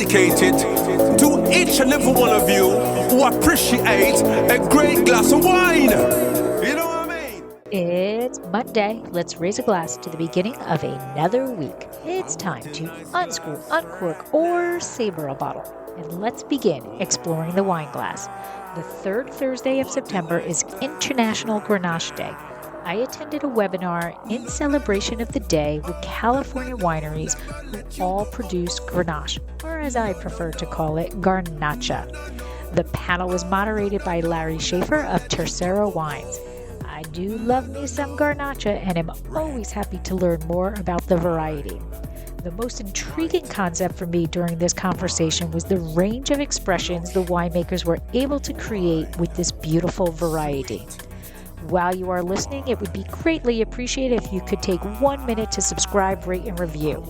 dedicated to each and every one of you who appreciate a great glass of wine. You know what I mean? It's Monday. Let's raise a glass to the beginning of another week. It's time to unscrew, uncork, or saber a bottle. And let's begin exploring the wine glass. The third Thursday of September is International Grenache Day. I attended a webinar in celebration of the day with California wineries who all produce Grenache, or as I prefer to call it, Garnacha. The panel was moderated by Larry Schaffer of Tercero wines. I do love me some Garnacha and am always happy to learn more about the variety. The most intriguing concept for me during this conversation was the range of expressions the winemakers were able to create with this beautiful variety. While you are listening, it would be greatly appreciated if you could take 1 minute to subscribe, rate, and review.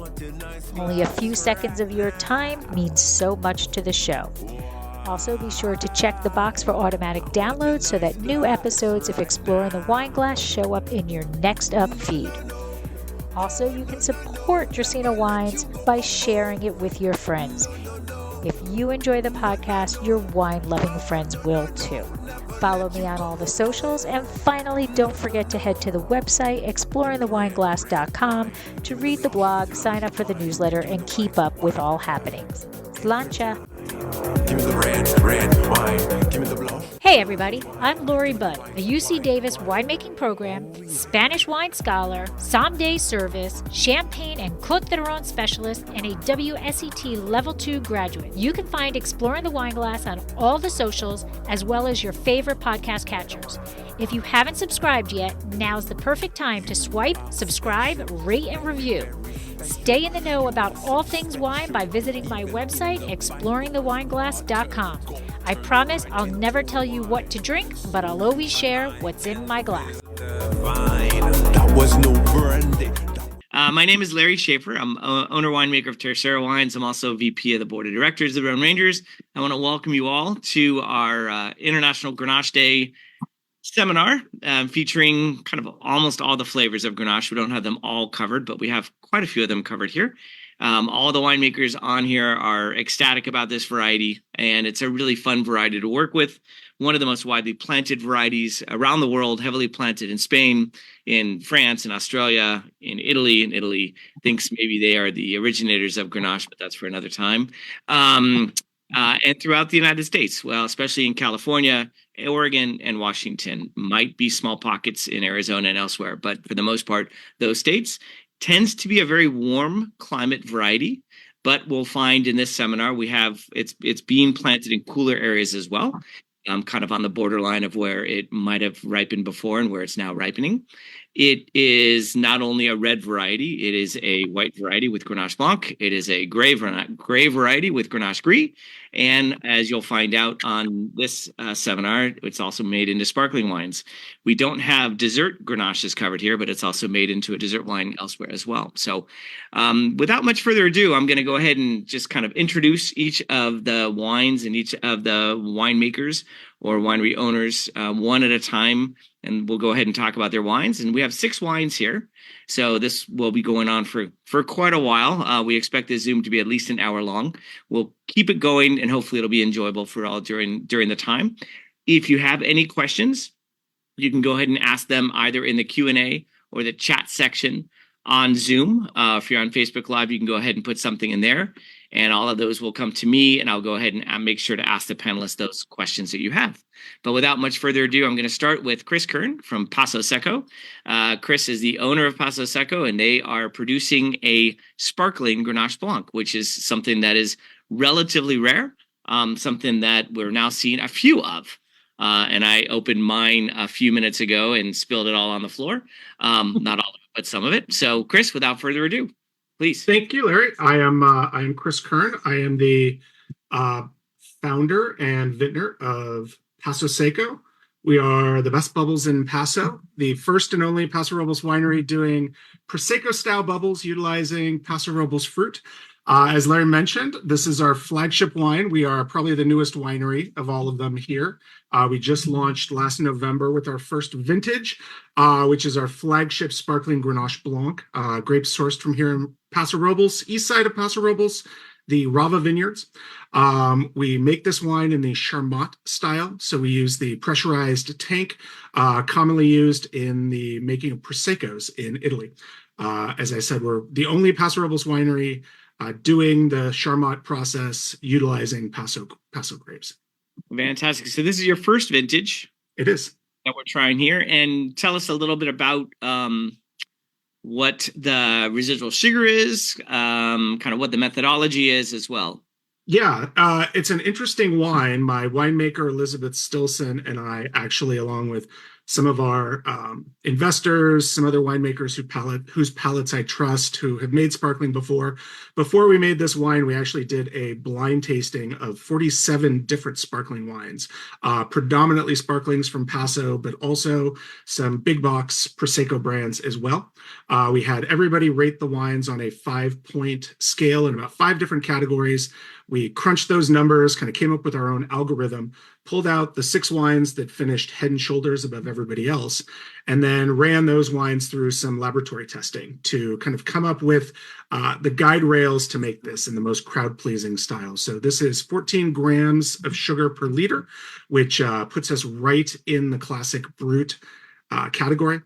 Only a few seconds of your time means so much to the show. Also, be sure to check the box for automatic downloads so that new episodes of Exploring the Wine Glass show up in your next up feed. Also, you can support Tercero Wines by sharing it with your friends. If you enjoy the podcast, your wine-loving friends will too. Follow me on all the socials, and finally, don't forget to head to the website exploringthewineglass.com to read the blog, sign up for the newsletter, and keep up with all happenings. Slancha! Give me the red wine. Give me the blow. Hey everybody, I'm Lori Budd, a UC Davis winemaking program, Spanish wine scholar, sommelier service, champagne and Côte d'Aron specialist, and a WSET Level 2 graduate. You can find Exploring the Wine Glass on all the socials, as well as your favorite podcast catchers. If you haven't subscribed yet, now's the perfect time to swipe, subscribe, rate, and review. Stay in the know about all things wine by visiting my website, exploringthewineglass.com. I promise I'll never tell you what to drink, but I'll always share what's in my glass. That was no brandy. My name is Larry Schaffer. I'm owner winemaker of Tercero Wines. I'm also VP of the Board of Directors of the Rhone Rangers. I want to welcome you all to our International Grenache Day seminar featuring kind of almost all the flavors of Grenache. We don't have them all covered, but we have quite a few of them covered here. All the winemakers on here are ecstatic about this variety, and it's a really fun variety to work with. One of the most widely planted varieties around the world, heavily planted in Spain, in France, in Australia, in Italy. And Italy thinks maybe they are the originators of Grenache, but that's for another time. And throughout the United States, well, especially in California, Oregon, and Washington. Might be small pockets in Arizona and elsewhere, but for the most part, those states tends to be a very warm climate variety. But we'll find in this seminar we have it's being planted in cooler areas as well, kind of on the borderline of where it might have ripened before and where it's now ripening. It is not only a red variety, it is a white variety with Grenache Blanc. It is a gray variety with Grenache Gris. And as you'll find out on this seminar, it's also made into sparkling wines. We don't have dessert Grenaches covered here, but it's also made into a dessert wine elsewhere as well. So without much further ado, I'm going to go ahead and just kind of introduce each of the wines and each of the winemakers or winery owners one at a time. And we'll go ahead and talk about their wines. And we have 6 wines here. So this will be going on for quite a while. We expect this Zoom to be at least an hour long. We'll keep it going, and hopefully it'll be enjoyable for all during the time. If you have any questions, you can go ahead and ask them either in the Q&A or the chat section on Zoom. If you're on Facebook Live, you can go ahead and put something in there. And all of those will come to me, and I'll go ahead and make sure to ask the panelists those questions that you have. But without much further ado, I'm going to start with Chris Kern from Paso Seco. Chris is the owner of Paso Seco, and they are producing a sparkling Grenache Blanc, which is something that is relatively rare, something that we're now seeing a few of. And I opened mine a few minutes ago and spilled it all on the floor. Not all of it, but some of it. So, Chris, without further ado, please. Thank you, Larry. I am Chris Kern. I am the founder and vintner of Paso Seco. We are the best bubbles in Paso, the first and only Paso Robles winery doing Prosecco-style bubbles utilizing Paso Robles fruit. As Larry mentioned, this is our flagship wine. We are probably the newest winery of all of them here. We just launched last November with our first vintage, which is our flagship sparkling Grenache Blanc, grapes sourced from here in Paso Robles, east side of Paso Robles, the Rava Vineyards. We make this wine in the Charmat style. So we use the pressurized tank, commonly used in the making of Proseccos in Italy. As I said, we're the only Paso Robles winery doing the Charmat process utilizing Paso grapes. Fantastic. So this is your first vintage. It is. That we're trying here. And tell us a little bit about what the residual sugar is, kind of what the methodology is as well. Yeah, it's an interesting wine. My winemaker, Elizabeth Stilson, and I actually, along with some of our investors, some other winemakers whose palates I trust, who have made sparkling before. Before we made this wine, we actually did a blind tasting of 47 different sparkling wines, predominantly sparklings from Paso, but also some big box Prosecco brands as well. We had everybody rate the wines on a 5-point scale in about 5 different categories. We crunched those numbers, kind of came up with our own algorithm, pulled out the 6 wines that finished head and shoulders above everybody else, and then ran those wines through some laboratory testing to kind of come up with the guide rails to make this in the most crowd-pleasing style. So this is 14 grams of sugar per liter, which puts us right in the classic brut category.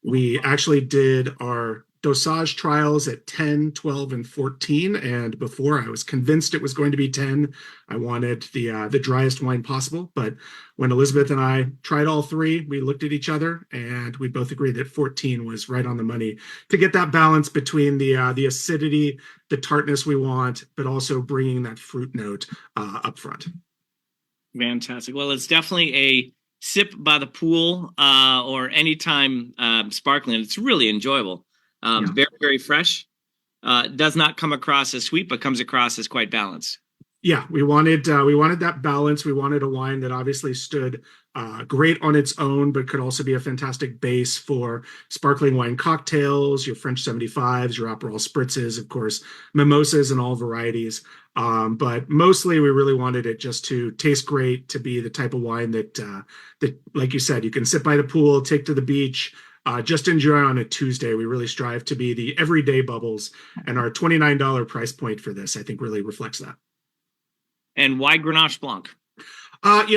We actually did our dosage trials at 10, 12, and 14. And before I was convinced it was going to be 10, I wanted the driest wine possible. But when Elizabeth and I tried all 3, we looked at each other and we both agreed that 14 was right on the money to get that balance between the acidity, the tartness we want, but also bringing that fruit note up front. Fantastic. Well, it's definitely a sip by the pool or anytime sparkling. It's really enjoyable. Very, very fresh. Does not come across as sweet, but comes across as quite balanced. Yeah, we wanted that balance. We wanted a wine that obviously stood great on its own, but could also be a fantastic base for sparkling wine cocktails, your French 75s, your Aperol spritzes, of course, mimosas and all varieties. But mostly we really wanted it just to taste great, to be the type of wine that, like you said, you can sit by the pool, take to the beach, just enjoy on a Tuesday. We really strive to be the everyday bubbles, and our $29 price point for this, I think, really reflects that. And why Grenache Blanc? I've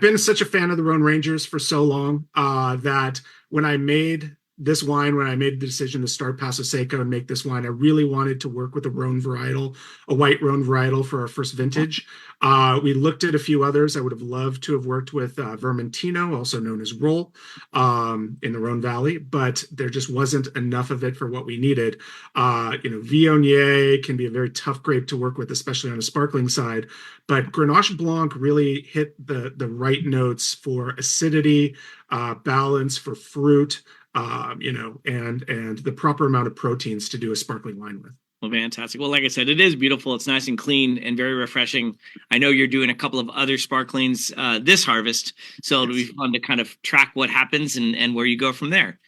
been such a fan of the Rhone Rangers for so long that when I made this wine, when I made the decision to start Paso Seco and make this wine, I really wanted to work with a Rhone varietal, a white Rhone varietal for our first vintage. We looked at a few others. I would have loved to have worked with Vermentino, also known as Roll, in the Rhone Valley, but there just wasn't enough of it for what we needed. Viognier can be a very tough grape to work with, especially on a sparkling side, but Grenache Blanc really hit the right notes for acidity, balance, for fruit, and the proper amount of proteins to do a sparkling wine with. Well, fantastic. Well, like I said, it is beautiful. It's nice and clean and very refreshing. I know you're doing a couple of other sparklings this harvest, so it'll be fun to kind of track what happens and where you go from there.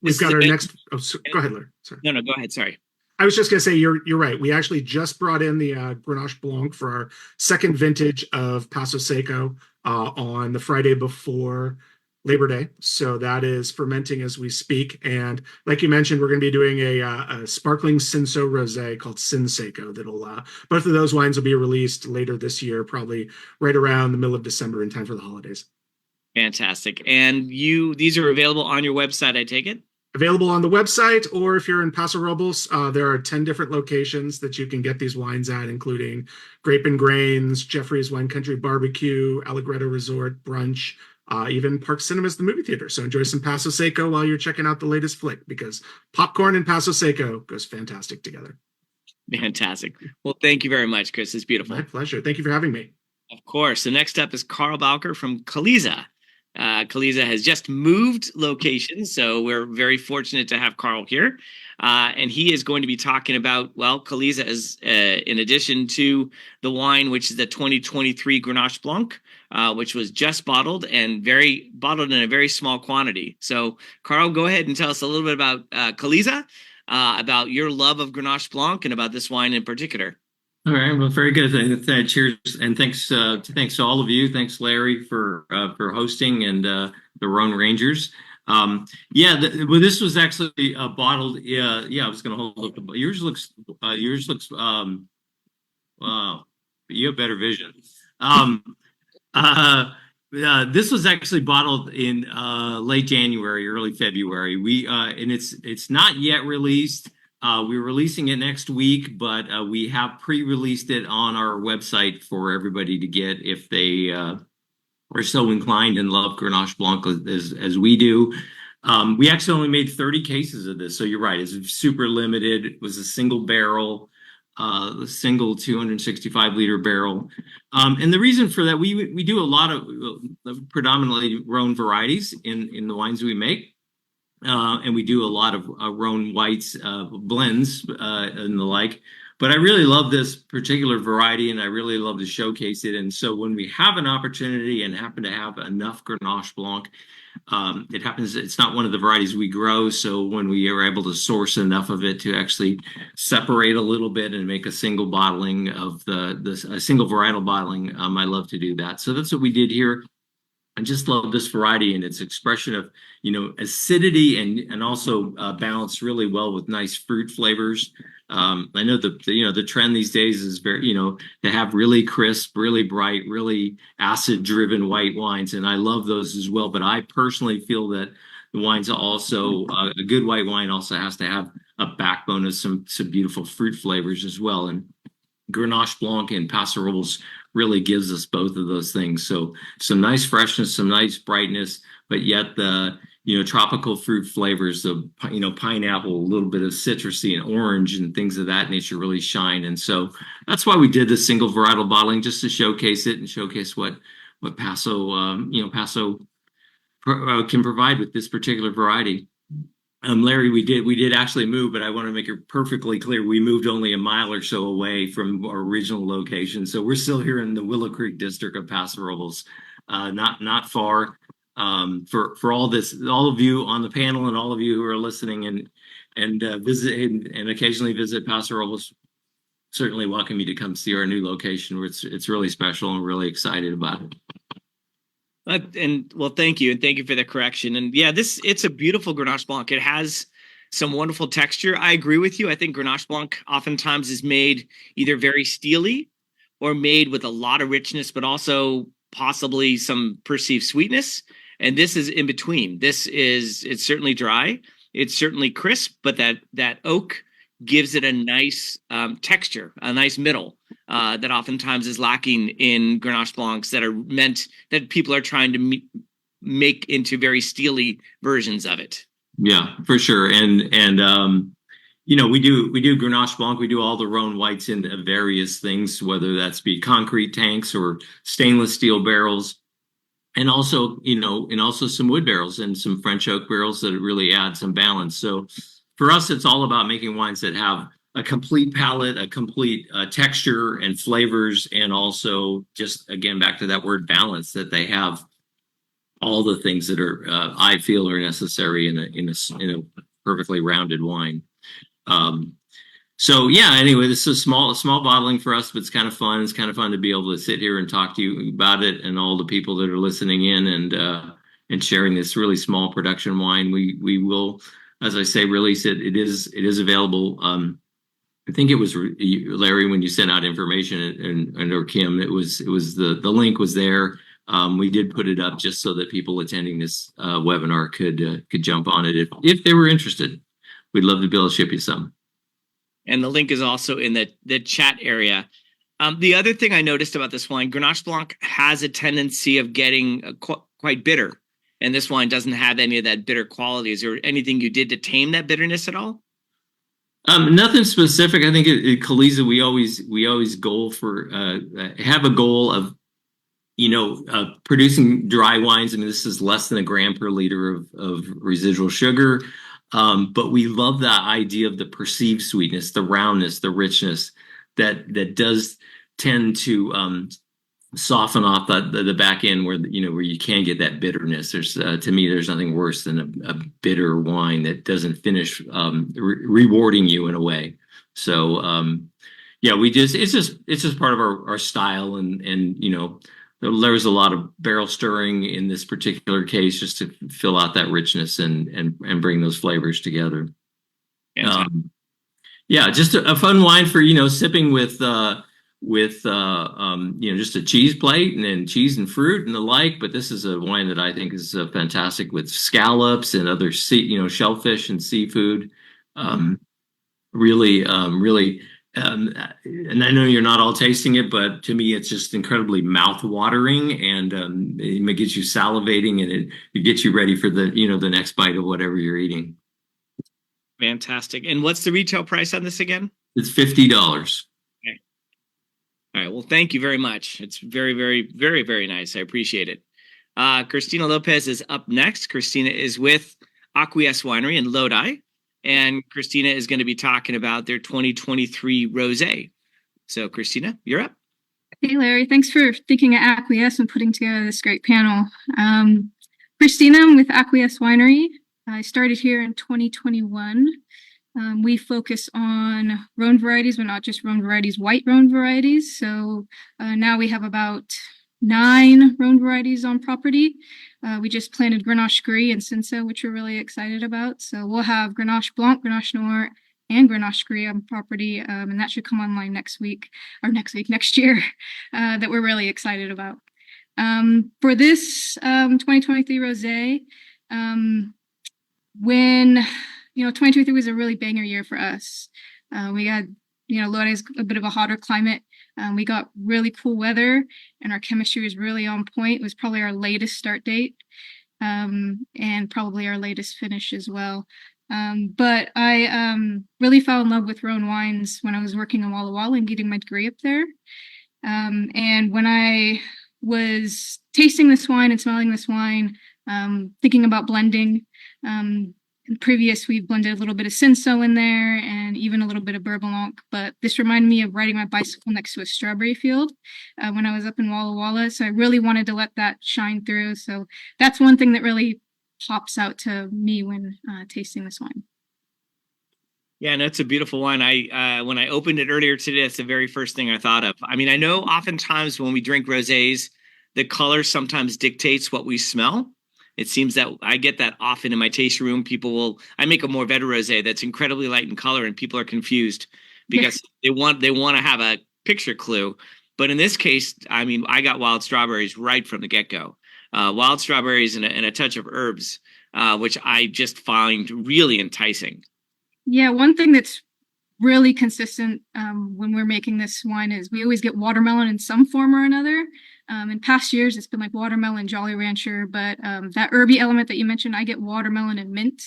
We've got our next. Oh, go ahead, Larry. Sorry. No, go ahead. Sorry. I was just going to say, you're right. We actually just brought in the Grenache Blanc for our second vintage of Paso Seco on the Friday before Labor Day. So that is fermenting as we speak. And like you mentioned, we're going to be doing a sparkling Cinsault Rosé called Cinseco. That'll both of those wines will be released later this year, probably right around the middle of December in time for the holidays. Fantastic. And these are available on your website, I take it? Available on the website, or if you're in Paso Robles, there are 10 different locations that you can get these wines at, including Grape and Grains, Jeffrey's Wine Country Barbecue, Allegretto Resort, Brunch, even Park Cinemas, the movie theater. So enjoy some Paso Seco while you're checking out the latest flick, because popcorn and Paso Seco goes fantastic together. Fantastic. Well, thank you very much, Chris. It's beautiful. My pleasure. Thank you for having me. Of course. The next up is Carl Bowker from Caliza. Caliza has just moved locations, so we're very fortunate to have Carl here. And he is going to be talking about, Caliza is, in addition to the wine, which is the 2023 Grenache Blanc, which was just bottled and bottled in a very small quantity. So, Carl, go ahead and tell us a little bit about Caliza, about your love of Grenache Blanc, and about this wine in particular. All right. Well, very good. Cheers, and thanks to all of you. Thanks, Larry, for hosting, and the Rhone Rangers. Well, this was actually bottled. I was going to hold up. Yours looks. Wow, you have better vision. Um, this was actually bottled in late January, early February. And it's not yet released. We're releasing it next week, but we have pre-released it on our website for everybody to get if they are so inclined and love Grenache Blanc as we do. We actually only made 30 cases of this, so you're right. It's super limited. It was a single barrel, a single 265-liter barrel. And the reason for that, we do a lot of predominantly Rhone varieties in the wines we make. And we do a lot of Rhone whites, blends, and the like. But I really love this particular variety, and I really love to showcase it. And so when we have an opportunity and happen to have enough Grenache Blanc, it's not one of the varieties we grow. So when we are able to source enough of it to actually separate a little bit and make a single bottling of a single varietal bottling, I love to do that. So that's what we did here. I just love this variety and its expression of, acidity and also balanced really well with nice fruit flavors. I know the trend these days is very, to have really crisp, really bright, really acid-driven white wines, and I love those as well. But I personally feel that the wines also, a good white wine also has to have a backbone of some beautiful fruit flavors as well. And Grenache Blanc and Paso Robles really gives us both of those things. So some nice freshness, some nice brightness, but yet the tropical fruit flavors, the pineapple, a little bit of citrusy and orange and things of that nature really shine. And so that's why we did the single varietal bottling, just to showcase it and showcase what Paso can provide with this particular variety. Larry, we did actually move, but I want to make it perfectly clear. We moved only a mile or so away from our original location. So we're still here in the Willow Creek district of Paso Robles, not far. For all of you on the panel and all of you who are listening and visit and occasionally visit Paso Robles, certainly welcome you to come see our new location, where it's really special and really excited about it. Thank you. And thank you for the correction. And yeah, it's a beautiful Grenache Blanc. It has some wonderful texture. I agree with you. I think Grenache Blanc oftentimes is made either very steely or made with a lot of richness, but also possibly some perceived sweetness. And this is in between. It's certainly dry. It's certainly crisp, but that oak gives it a nice texture, a nice middle that oftentimes is lacking in Grenache Blancs that people are trying to make into very steely versions of it. Yeah, for sure. And we do Grenache Blanc. We do all the Rhone whites into various things, whether that's be concrete tanks or stainless steel barrels. And also, some wood barrels and some French oak barrels that really add some balance. So for us, it's all about making wines that have a complete palate, a complete texture and flavors, and also just, again, back to that word balance, that they have all the things that are I feel are necessary in a perfectly rounded wine. So yeah, anyway, this is a small bottling for us, but it's kind of fun. It's kind of fun to be able to sit here and talk to you about it, and all the people that are listening in and sharing this really small production wine. We will, as I say, release it. It is available. I think it was Larry, when you sent out information, and or Kim, it was the link was there. We did put it up just so that people attending this webinar could jump on it if they were interested. We'd love to be able to ship you some. And the link is also in the chat area. The other thing I noticed about this wine, Grenache Blanc has a tendency of getting quite bitter. And this wine doesn't have any of that bitter quality. Is there anything you did to tame that bitterness at all? Nothing specific. I think at Kaliza, we always goal for have a goal of producing dry wines. I mean, this is less than a gram per liter of residual sugar. But we love that idea of the perceived sweetness, the roundness, the richness that does tend to soften off the back end where you can get that bitterness. To me, there's nothing worse than a bitter wine that doesn't finish rewarding you in a way. So yeah, it's just part of our style, and there's a lot of barrel stirring in this particular case just to fill out that richness and bring those flavors together. Yeah, just a fun wine for, sipping with just a cheese plate and then cheese and fruit and the like. But this is a wine that I think is fantastic with scallops and other shellfish and seafood. Really, and I know you're not all tasting it, but to me, it's just incredibly mouth-watering, and it gets you salivating, and it gets you ready for the next bite of whatever you're eating. Fantastic. And what's the retail price on this again? It's $50. Okay. All right. Well, thank you very much. It's very, very, very, very nice. I appreciate it. Christina Lopez is up next. Christina is with Acquiesce Winery in Lodi, and Christina is going to be talking about their 2023 rosé. So, Christina, you're up. Hey, Larry. Thanks for thinking of Acquiesce and putting together this great panel. Christina, I'm with Acquiesce Winery. I started here in 2021. We focus on Rhone varieties, but not just Rhone varieties, white Rhone varieties. So now we have about 9 Rhone varieties on property. We just planted Grenache Gris and Cinsault, which we're really excited about. So we'll have Grenache Blanc, Grenache Noir, and Grenache Gris on property, and that should come online next year, that we're really excited about. For this 2023 rosé, when 2023 was a really banger year for us. We got Lodi's a bit of a hotter climate. We got really cool weather, and our chemistry was really on point. It was probably our latest start date, and probably our latest finish as well. But I really fell in love with Rhone wines when I was working in Walla Walla and getting my degree up there. And when I was tasting this wine and smelling this wine, thinking about blending, previous we've blended a little bit of Cinsault in there and even a little bit of Beurre Blanc, but this reminded me of riding my bicycle next to a strawberry field when I was up in Walla Walla. So I really wanted to let that shine through. So that's one thing that really pops out to me when tasting this wine. Yeah, no, it's a beautiful wine. When I opened it earlier today, that's the very first thing I thought of. I mean, I know oftentimes when we drink rosés, the color sometimes dictates what we smell. It seems that I get that often in my tasting room. I make a Mourvedre rosé that's incredibly light in color, and people are confused because they want to have a picture clue. But in this case, I mean, I got wild strawberries right from the get-go. Wild strawberries and a touch of herbs, which I just find really enticing. Yeah, one thing that's really consistent when we're making this wine is we always get watermelon in some form or another. In past years, it's been like watermelon, Jolly Rancher, but that herby element that you mentioned, I get watermelon and mint,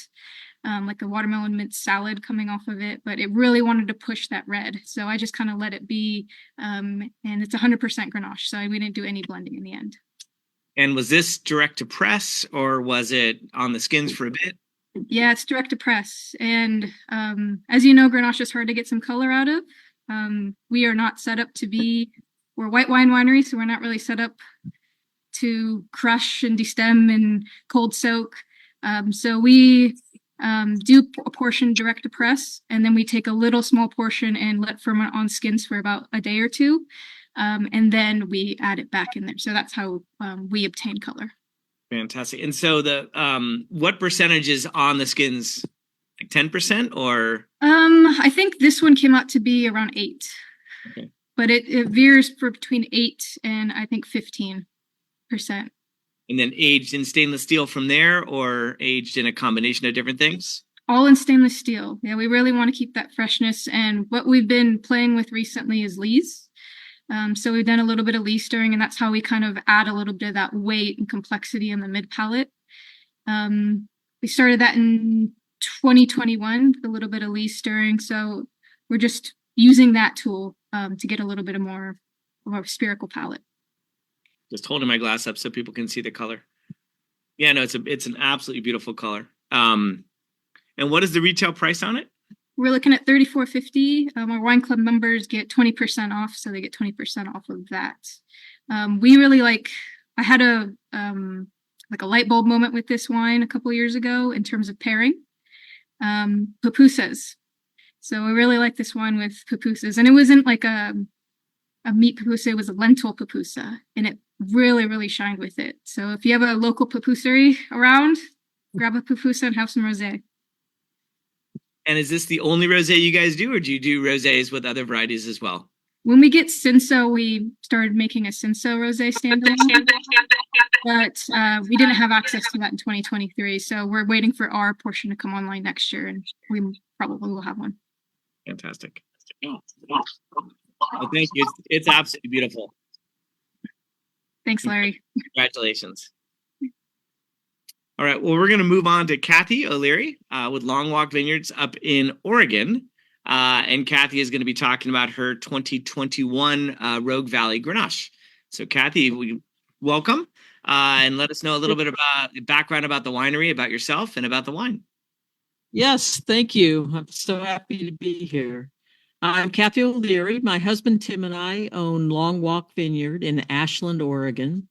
like a watermelon mint salad coming off of it, but it really wanted to push that red. So I just kind of let it be, and it's 100% Grenache, so we didn't do any blending in the end. And was this direct to press, or was it on the skins for a bit? Yeah, it's direct to press. And as you know, Grenache is hard to get some color out of. We are not set up to be... We're a white wine winery, so we're not really set up to crush and destem and cold soak. So we do a portion direct to press, and then we take a little small portion and let ferment on skins for about a day or two. And then we add it back in there. So that's how we obtain color. Fantastic. And so what percentage is on the skins? Like 10% or? I think this one came out to be around 8%. Okay. But it veers for between 8 and I think 15%. And then aged in stainless steel from there, or aged in a combination of different things? All in stainless steel. Yeah, we really want to keep that freshness. And what we've been playing with recently is lees. So we've done a little bit of lee stirring, and that's how we kind of add a little bit of that weight and complexity in the mid palate. We started that in 2021 with a little bit of lee stirring. So we're just using that tool to get a little bit more of a spherical palette. Just holding my glass up so people can see the color. Yeah, no, it's an absolutely beautiful color. And what is the retail price on it? We're looking at $34.50. Our wine club members get 20% off, so they get 20% off of that. We really I had a light bulb moment with this wine a couple years ago in terms of pairing. Pupusas. So I really like this wine with pupusas, and it wasn't like a meat pupusa; it was a lentil pupusa, and it really shined with it. So if you have a local pupusery around, grab a pupusa and have some rosé. And is this the only rosé you guys do, or do you do rosés with other varieties as well? When we get Cinsault, we started making a Cinsault rosé standalone, but we didn't have access to that in 2023. So we're waiting for our portion to come online next year, and we probably will have one. Fantastic. Well, thank you. It's absolutely beautiful. Thanks, Larry. Congratulations. All right. Well, we're going to move on to Kathy O'Leary with Long Walk Vineyards up in Oregon. And Kathy is going to be talking about her 2021 Rogue Valley Grenache. So, Kathy, welcome. And let us know a little bit about the background about the winery, about yourself, and about the wine. Yes, thank you. I'm so happy to be here. I'm Kathy O'Leary. My husband Tim and I own Long Walk Vineyard in Ashland, Oregon.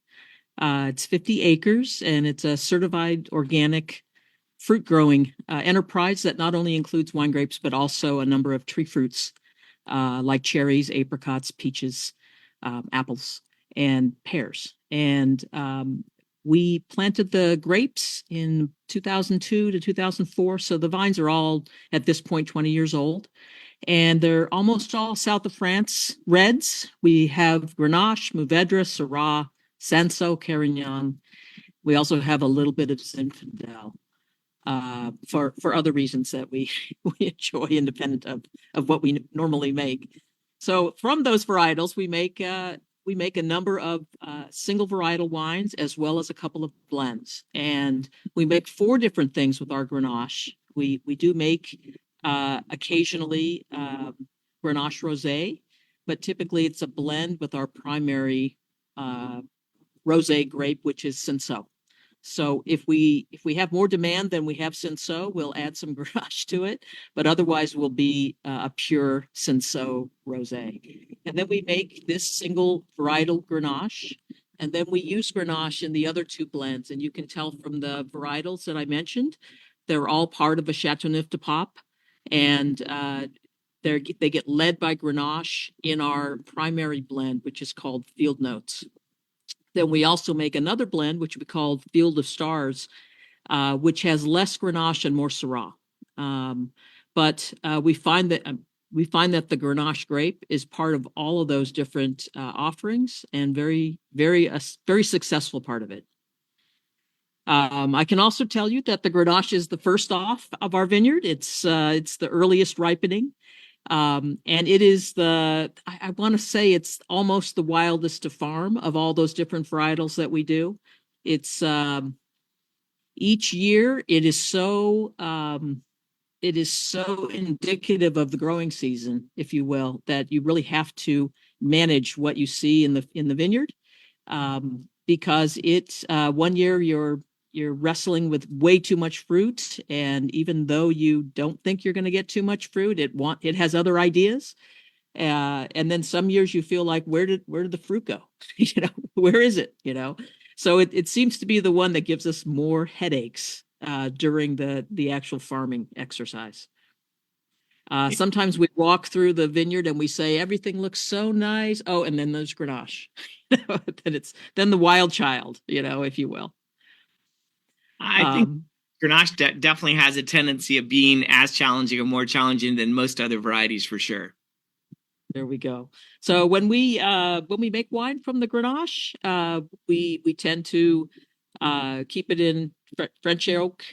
It's 50 acres, and it's a certified organic fruit growing enterprise that not only includes wine grapes, but also a number of tree fruits like cherries, apricots, peaches, apples, and pears. And we planted the grapes in 2002 to 2004. So the vines are all at this point 20 years old. And they're almost all south of France reds. We have Grenache, Mourvedre, Syrah, Cinsault, Carignan. We also have a little bit of Zinfandel for other reasons that we enjoy, independent of what we normally make. So from those varietals, we make a number of single varietal wines as well as a couple of blends, and we make 4 different things with our Grenache. We do make occasionally Grenache rosé, but typically it's a blend with our primary rosé grape, which is Cinsault. So if we have more demand than we have Cinsault, we'll add some Grenache to it, but otherwise will be a pure Cinsault rosé. And then we make this single varietal Grenache, and then we use Grenache in the other 2 blends. And you can tell from the varietals that I mentioned, they're all part of a Chateauneuf de Pape, and they get led by Grenache in our primary blend, which is called Field Notes. Then we also make another blend, which we call Field of Stars, which has less Grenache and more Syrah. But we find that the Grenache grape is part of all of those different offerings, and very successful part of it. I can also tell you that the Grenache is the first off of our vineyard. It's the earliest ripening. And it is I want to say it's almost the wildest to farm of all those different varietals that we do. It's each year it is so indicative of the growing season, if you will, that you really have to manage what you see in the vineyard, because it's one year you're wrestling with way too much fruit, and even though you don't think you're going to get too much fruit, it has other ideas. And then some years you feel like, where did the fruit go? Where is it? So it seems to be the one that gives us more headaches during the actual farming exercise. Sometimes we walk through the vineyard and we say everything looks so nice. Oh, and then there's Grenache. then the wild child, if you will. I think Grenache definitely has a tendency of being as challenging or more challenging than most other varieties, for sure. There we go. So when we make wine from the Grenache, we tend to keep it in French oak,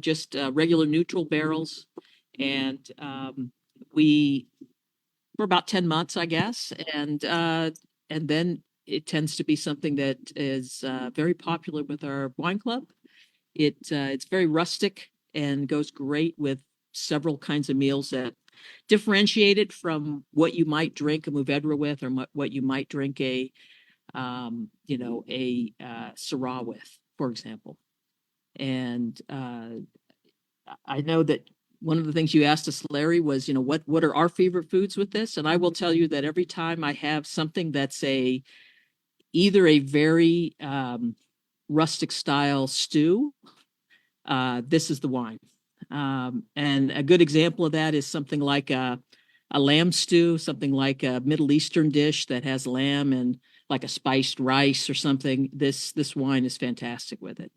just regular neutral barrels, and for about 10 months, I guess, and then it tends to be something that is very popular with our wine club. It's very rustic and goes great with several kinds of meals that differentiate it from what you might drink a Mourvedre with, or what you might drink a Syrah with, for example. And I know that one of the things you asked us, Larry, was, what are our favorite foods with this? And I will tell you that every time I have something that's either a very rustic style stew, this is the wine. And a good example of that is something like a lamb stew, something like a Middle Eastern dish that has lamb and like a spiced rice or something, this wine is fantastic with it.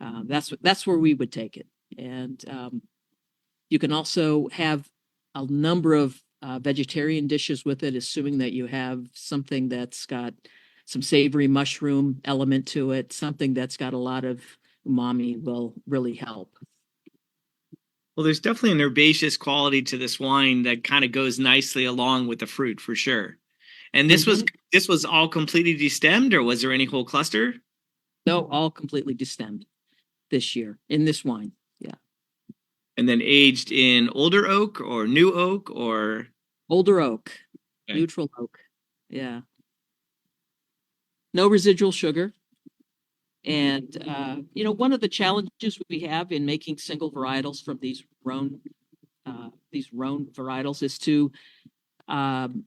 That's where we would take it. And you can also have a number of vegetarian dishes with it, assuming that you have something that's got some savory mushroom element to it. Something that's got a lot of umami will really help. Well, there's definitely an herbaceous quality to this wine that kind of goes nicely along with the fruit for sure. And this was all completely destemmed, or was there any whole cluster? No, all completely destemmed this year in this wine. Yeah. And then aged in older oak or new oak or Older oak, Okay. neutral oak. Yeah. No residual sugar. And one of the challenges we have in making single varietals from these Rhone varietals is to I'm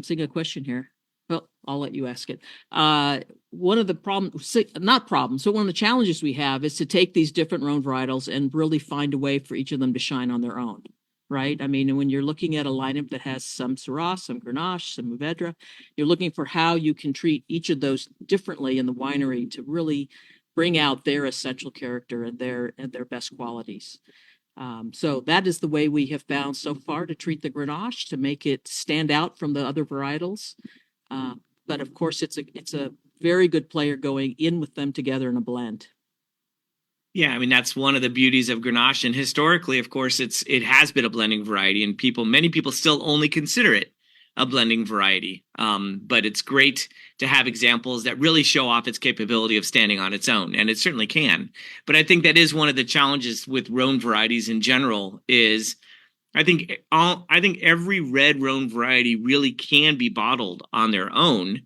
seeing a question here. Well, I'll let you ask it. One of the one of the challenges we have is to take these different Rhone varietals and really find a way for each of them to shine on their own, right? I mean, when you're looking at a lineup that has some Syrah, some Grenache, some Mourvedre, you're looking for how you can treat each of those differently in the winery to really bring out their essential character and their best qualities. So that is the way we have found so far to treat the Grenache, to make it stand out from the other varietals. But of course, it's a very good player going in with them together in a blend. Yeah, I mean, that's one of the beauties of Grenache. And historically, of course, it has been a blending variety, and many people still only consider it a blending variety. But it's great to have examples that really show off its capability of standing on its own, and it certainly can. But I think that is one of the challenges with Rhone varieties in general is I think every red Rhone variety really can be bottled on their own.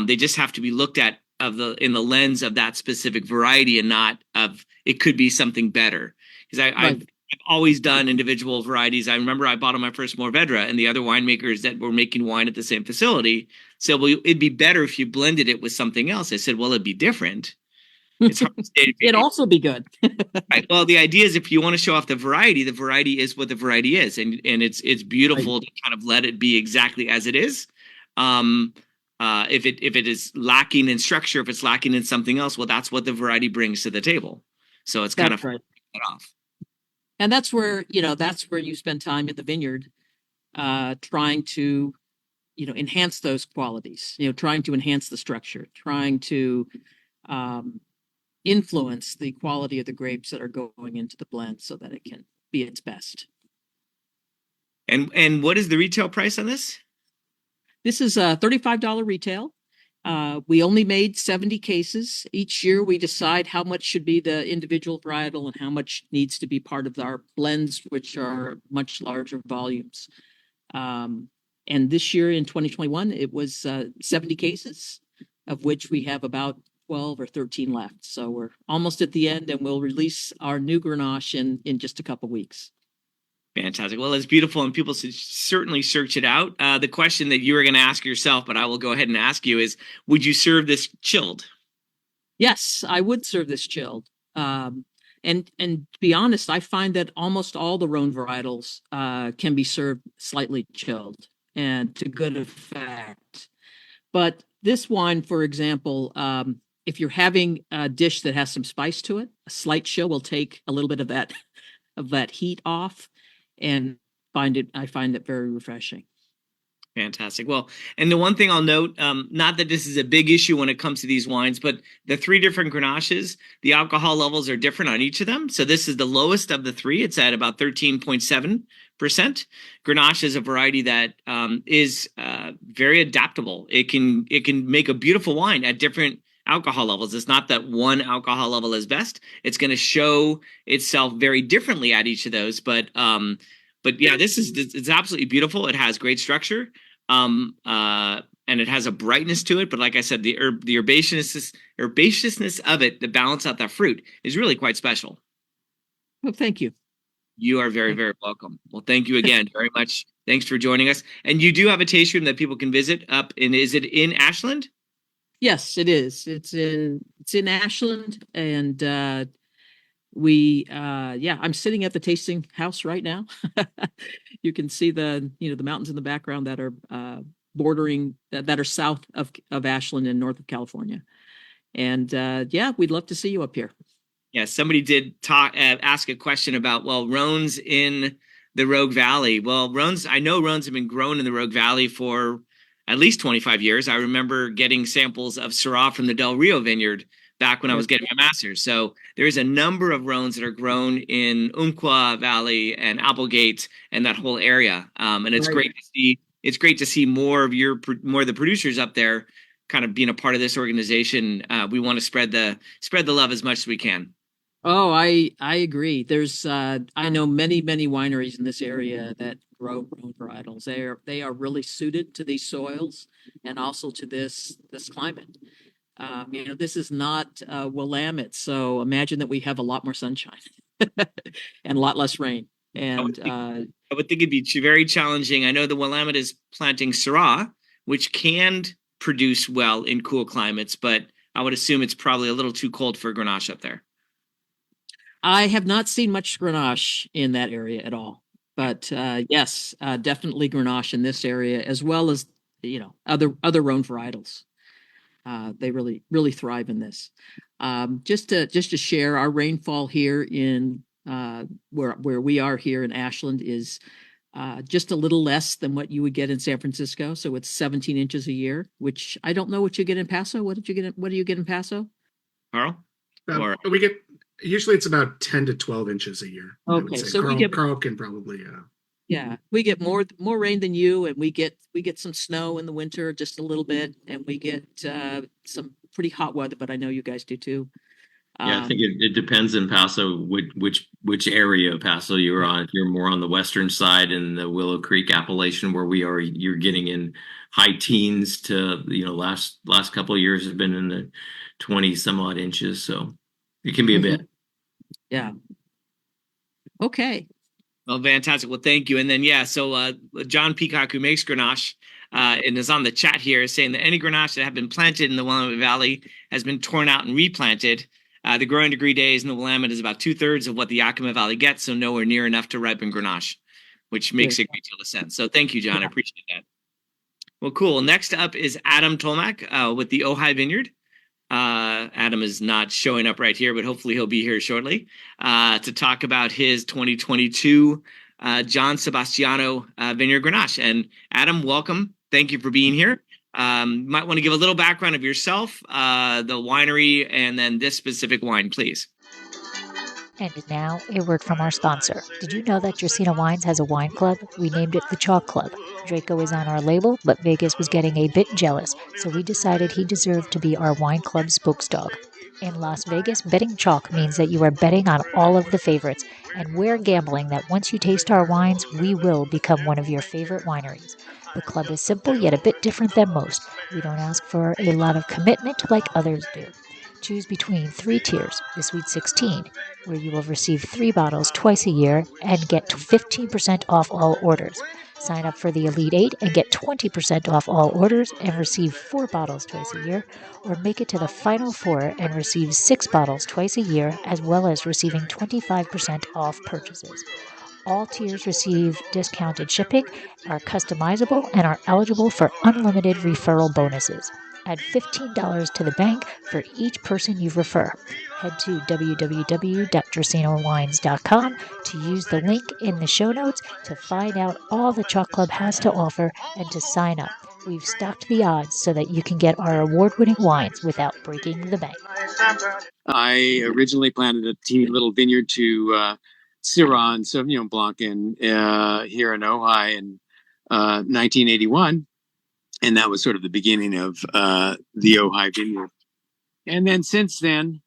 They just have to be looked at in the lens of that specific variety and not of it could be something better. Because I've always done individual varieties. I remember I bought my first Mourvedre, and the other winemakers that were making wine at the same facility said, well, it'd be better if you blended it with something else. I said, well, it'd be different. It's hard to say. It'd also be good. Right. Well, the idea is if you want to show off the variety is what the variety is. And it's beautiful to kind of let it be exactly as it is. If it is lacking in structure, if it's lacking in something else, well, that's what the variety brings to the table. So it's kind of right. It off. And that's where you spend time in the vineyard, trying to, enhance those qualities, trying to enhance the structure, trying to influence the quality of the grapes that are going into the blend so that it can be its best. And what is the retail price on this? This is a $35 retail. We only made 70 cases. Each year we decide how much should be the individual varietal and how much needs to be part of our blends, which are much larger volumes. And this year in 2021, it was 70 cases, of which we have about 12 or 13 left. So we're almost at the end, and we'll release our new Grenache in just a couple weeks. Fantastic. Well, it's beautiful, and people should certainly search it out. The question that you were going to ask yourself, but I will go ahead and ask you is, would you serve this chilled? Yes, I would serve this chilled. And to be honest, I find that almost all the Rhone varietals can be served slightly chilled and to good effect. But this wine, for example, if you're having a dish that has some spice to it, a slight chill will take a little bit of that heat off, and I find it very refreshing. Fantastic. Well, and the one thing I'll note, not that this is a big issue when it comes to these wines, but the three different Grenaches, the alcohol levels are different on each of them. So this is the lowest of the three. It's at about 13.7%. Grenache is a variety that is very adaptable. It can make a beautiful wine at different alcohol levels. It's not that one alcohol level is best. It's going to show itself very differently at each of those. But yeah, it's absolutely beautiful. It has great structure. And it has a brightness to it. But like I said, the herbaceousness of it, the balance out that fruit, is really quite special. Well, thank you. You are very, very welcome. Well, thank you again very much. Thanks for joining us. And you do have a taste room that people can visit is it in Ashland? Yes, it is. It's in Ashland, and I'm sitting at the tasting house right now. You can see the mountains in the background that are bordering that are south of Ashland and north of California. And yeah, we'd love to see you up here. Yeah, somebody did ask a question about, well, Rhones in the Rogue Valley. Well, I know Rhones have been grown in the Rogue Valley for at least 25 years. I remember getting samples of Syrah from the Del Rio vineyard back when I was getting my master's. So there is a number of Rhones that are grown in Umpqua Valley and Applegate and that whole area. And it's great to see. It's great to see more of the producers up there kind of being a part of this organization. We want to spread the love as much as we can. Oh, I agree. There's I know many wineries in this area that grow Rhone varietals. They are really suited to these soils and also to this climate. This is not Willamette, so imagine that we have a lot more sunshine and a lot less rain. And I would think it'd be very challenging. I know the Willamette is planting Syrah, which can produce well in cool climates, but I would assume it's probably a little too cold for Grenache up there. I have not seen much Grenache in that area at all, but yes, definitely Grenache in this area, as well as other Rhone varietals. They really thrive in this. Just to share, our rainfall here in where we are here in Ashland is just a little less than what you would get in San Francisco. So it's 17 inches a year, which I don't know what you get in Paso. What do you get in Paso? Carl? We get usually it's about 10 to 12 inches a year. Okay, so Carl can probably yeah, we get more rain than you, and we get some snow in the winter, just a little bit, and we get some pretty hot weather. But I know you guys do too. Yeah, I think it depends in Paso which area of Paso you're on. If you're more on the western side in the Willow Creek appellation where we are, you're getting in high teens to last couple of years have been in the 20 some odd inches, so it can be a bit. Yeah. Okay. Well, fantastic. Well, thank you. And then, so John Peacock, who makes Grenache, and is on the chat here, is saying that any Grenache that have been planted in the Willamette Valley has been torn out and replanted. The growing degree days in the Willamette is about 2/3 of what the Yakima Valley gets, so nowhere near enough to ripen Grenache, which makes a great deal of sense. So thank you, John. I appreciate that. Well, cool. Next up is Adam Tolmack with the Ojai Vineyard. Adam is not showing up right here, but hopefully he'll be here shortly to talk about his 2022 John Sebastiano Vineyard Grenache. And Adam, welcome. Thank you for being here. Might want to give a little background of yourself, the winery, and then this specific wine, please. And now, a word from our sponsor. Did you know that Tercero Wines has a wine club? We named it the Chalk Club. Draco is on our label, but Vegas was getting a bit jealous, so we decided he deserved to be our wine club spokesdog. In Las Vegas, betting chalk means that you are betting on all of the favorites, and we're gambling that once you taste our wines, we will become one of your favorite wineries. The club is simple, yet a bit different than most. We don't ask for a lot of commitment like others do. Choose between 3 tiers, the Sweet 16, where you will receive 3 bottles twice a year and get 15% off all orders. Sign up for the Elite 8 and get 20% off all orders and receive 4 bottles twice a year, or make it to the Final 4 and receive 6 bottles twice a year, as well as receiving 25% off purchases. All tiers receive discounted shipping, are customizable, and are eligible for unlimited referral bonuses. Add $15 to the bank for each person you refer. Head to www.dracenowines.com to use the link in the show notes to find out all the Chalk Club has to offer and to sign up. We've stocked the odds so that you can get our award-winning wines without breaking the bank. I originally planted a teeny little vineyard to Syrah and Sauvignon Blanc here in Ojai in 1981. And that was sort of the beginning of the Ojai Vineyard. And then since then,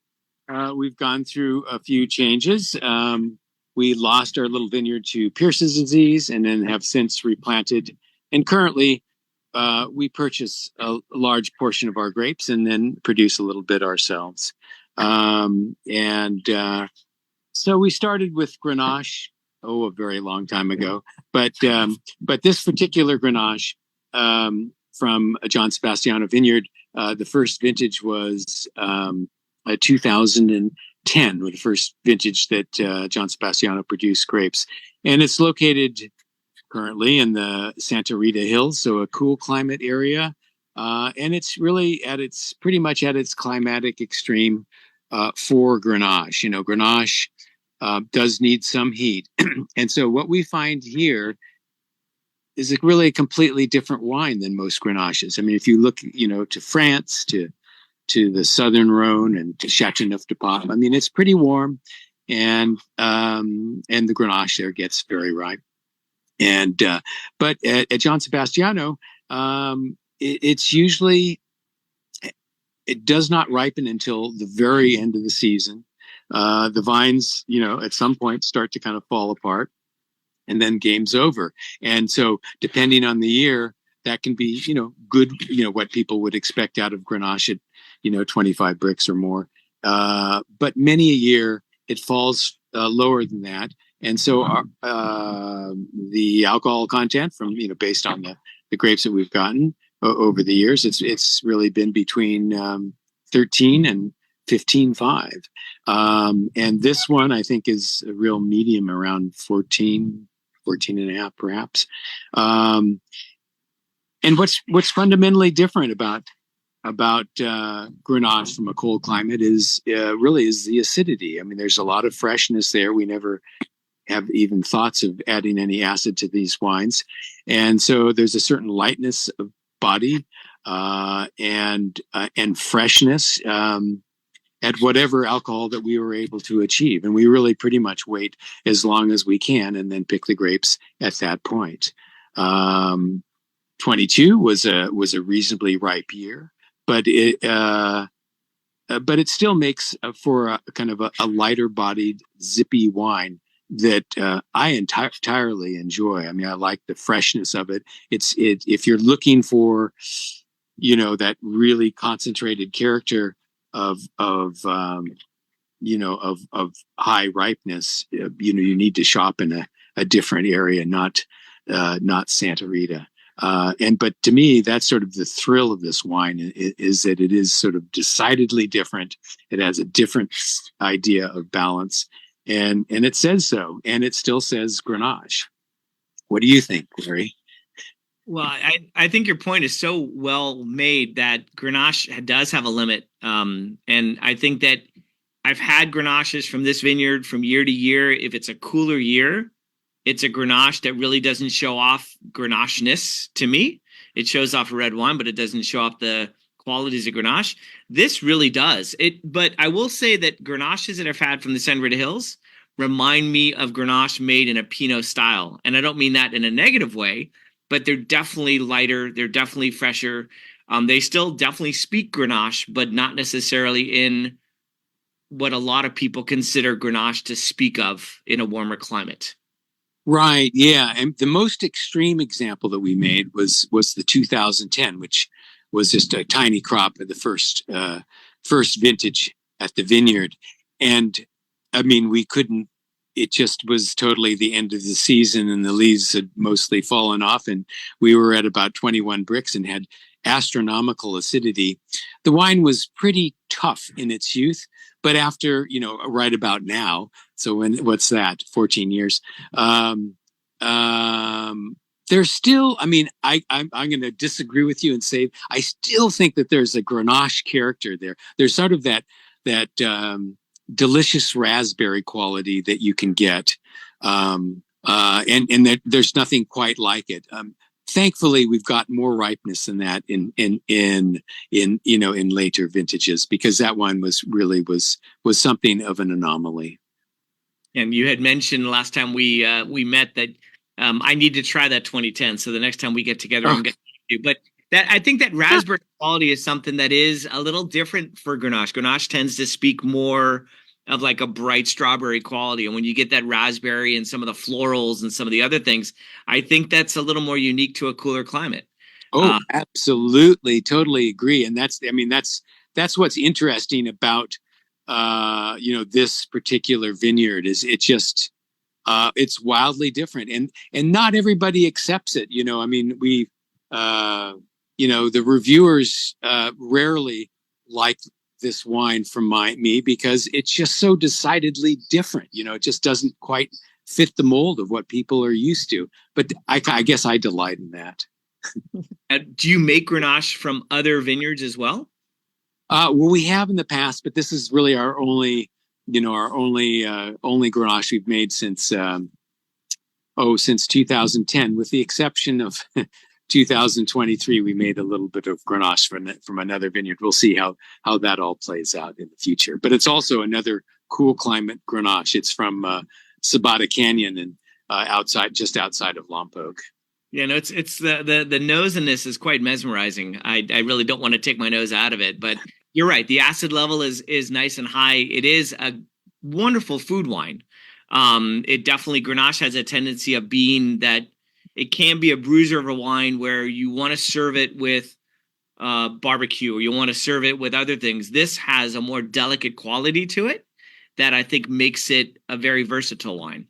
we've gone through a few changes. We lost our little vineyard to Pierce's disease and then have since replanted. And currently, we purchase a large portion of our grapes and then produce a little bit ourselves. So we started with Grenache, a very long time ago. But this particular Grenache, from a John Sebastiano vineyard. The first vintage was 2010, with the first vintage that John Sebastiano produced grapes. And it's located currently in the Santa Rita Hills, so a cool climate area. And it's really pretty much at its climatic extreme for Grenache. Grenache does need some heat. And so what we find here is really a completely different wine than most Grenaches. I mean, if you look, to France, to the Southern Rhone and to Châteauneuf-du-Pape, I mean, it's pretty warm, and the Grenache there gets very ripe. And but at John Sebastiano, it's usually, it does not ripen until the very end of the season. The vines, at some point start to kind of fall apart, and then game's over. And so depending on the year, that can be, good, what people would expect out of Grenache at, 25 bricks or more. But many a year it falls lower than that. And so the alcohol content from, based on the grapes that we've gotten over the years, it's really been between 13 and 15.5. And this one I think is a real medium, around 14 and a half perhaps. And what's fundamentally different about Grenache from a cold climate is the acidity. I mean, there's a lot of freshness there. We never have even thoughts of adding any acid to these wines, and so there's a certain lightness of body and freshness at whatever alcohol that we were able to achieve. And we really pretty much wait as long as we can and then pick the grapes at that point. 22 was a reasonably ripe year, but it still makes for a kind of a lighter bodied, zippy wine that I entirely enjoy. I mean, I like the freshness of it. If you're looking for, that really concentrated character of high ripeness, you need to shop in a different area, not Santa Rita. But to me, that's sort of the thrill of this wine, is that it is sort of decidedly different. It has a different idea of balance, and it says so, and it still says Grenache. What do you think, Larry? Well, I think your point is so well made that Grenache does have a limit. And I think that I've had Grenaches from this vineyard from year to year. If it's a cooler year, it's a Grenache that really doesn't show off Grenache-ness to me. It shows off a red wine, but it doesn't show off the qualities of Grenache. This really does. But I will say that Grenaches that I've had from the Santa Rita Hills remind me of Grenache made in a Pinot style. And I don't mean that in a negative way, but they're definitely lighter. They're definitely fresher. They still definitely speak Grenache, but not necessarily in what a lot of people consider Grenache to speak of in a warmer climate. Right. Yeah. And the most extreme example that we made was the 2010, which was just a tiny crop of the first vintage at the vineyard. And I mean, it just was totally the end of the season, and the leaves had mostly fallen off, and we were at about 21 bricks and had astronomical acidity. The wine was pretty tough in its youth, but after, right about now, so what's that, 14 years, there's still, I mean, I'm going to disagree with you and say, I still think that there's a Grenache character there. There's sort of that delicious raspberry quality that you can get. And that there's nothing quite like it. Thankfully, we've got more ripeness than that in later vintages, because that one was something of an anomaly. And you had mentioned last time we met that I need to try that 2010. So the next time we get together, I'm going to do. But I think that raspberry quality is something that is a little different for Grenache. Grenache tends to speak more of like a bright strawberry quality. And when you get that raspberry and some of the florals and some of the other things, I think that's a little more unique to a cooler climate. Oh, absolutely. Totally agree. And that's what's interesting about, this particular vineyard is it just, it's wildly different, and not everybody accepts it. I mean, the reviewers, rarely like this wine from me because it's just so decidedly different. It just doesn't quite fit the mold of what people are used to. But I guess I delight in that. Do you make Grenache from other vineyards as well? Well, we have in the past, but this is really our only Grenache we've made since 2010, with the exception of 2023. We made a little bit of Grenache from another vineyard. We'll see how that all plays out in the future. But it's also another cool climate Grenache. It's from Sabata Canyon and just outside of Lompoc. Yeah, no, it's the nose in this is quite mesmerizing. I really don't want to take my nose out of it, but you're right. The acid level is nice and high. It is a wonderful food wine. It definitely, Grenache has a tendency of being that it can be a bruiser of a wine where you want to serve it with barbecue, or you want to serve it with other things. This has a more delicate quality to it that I think makes it a very versatile wine.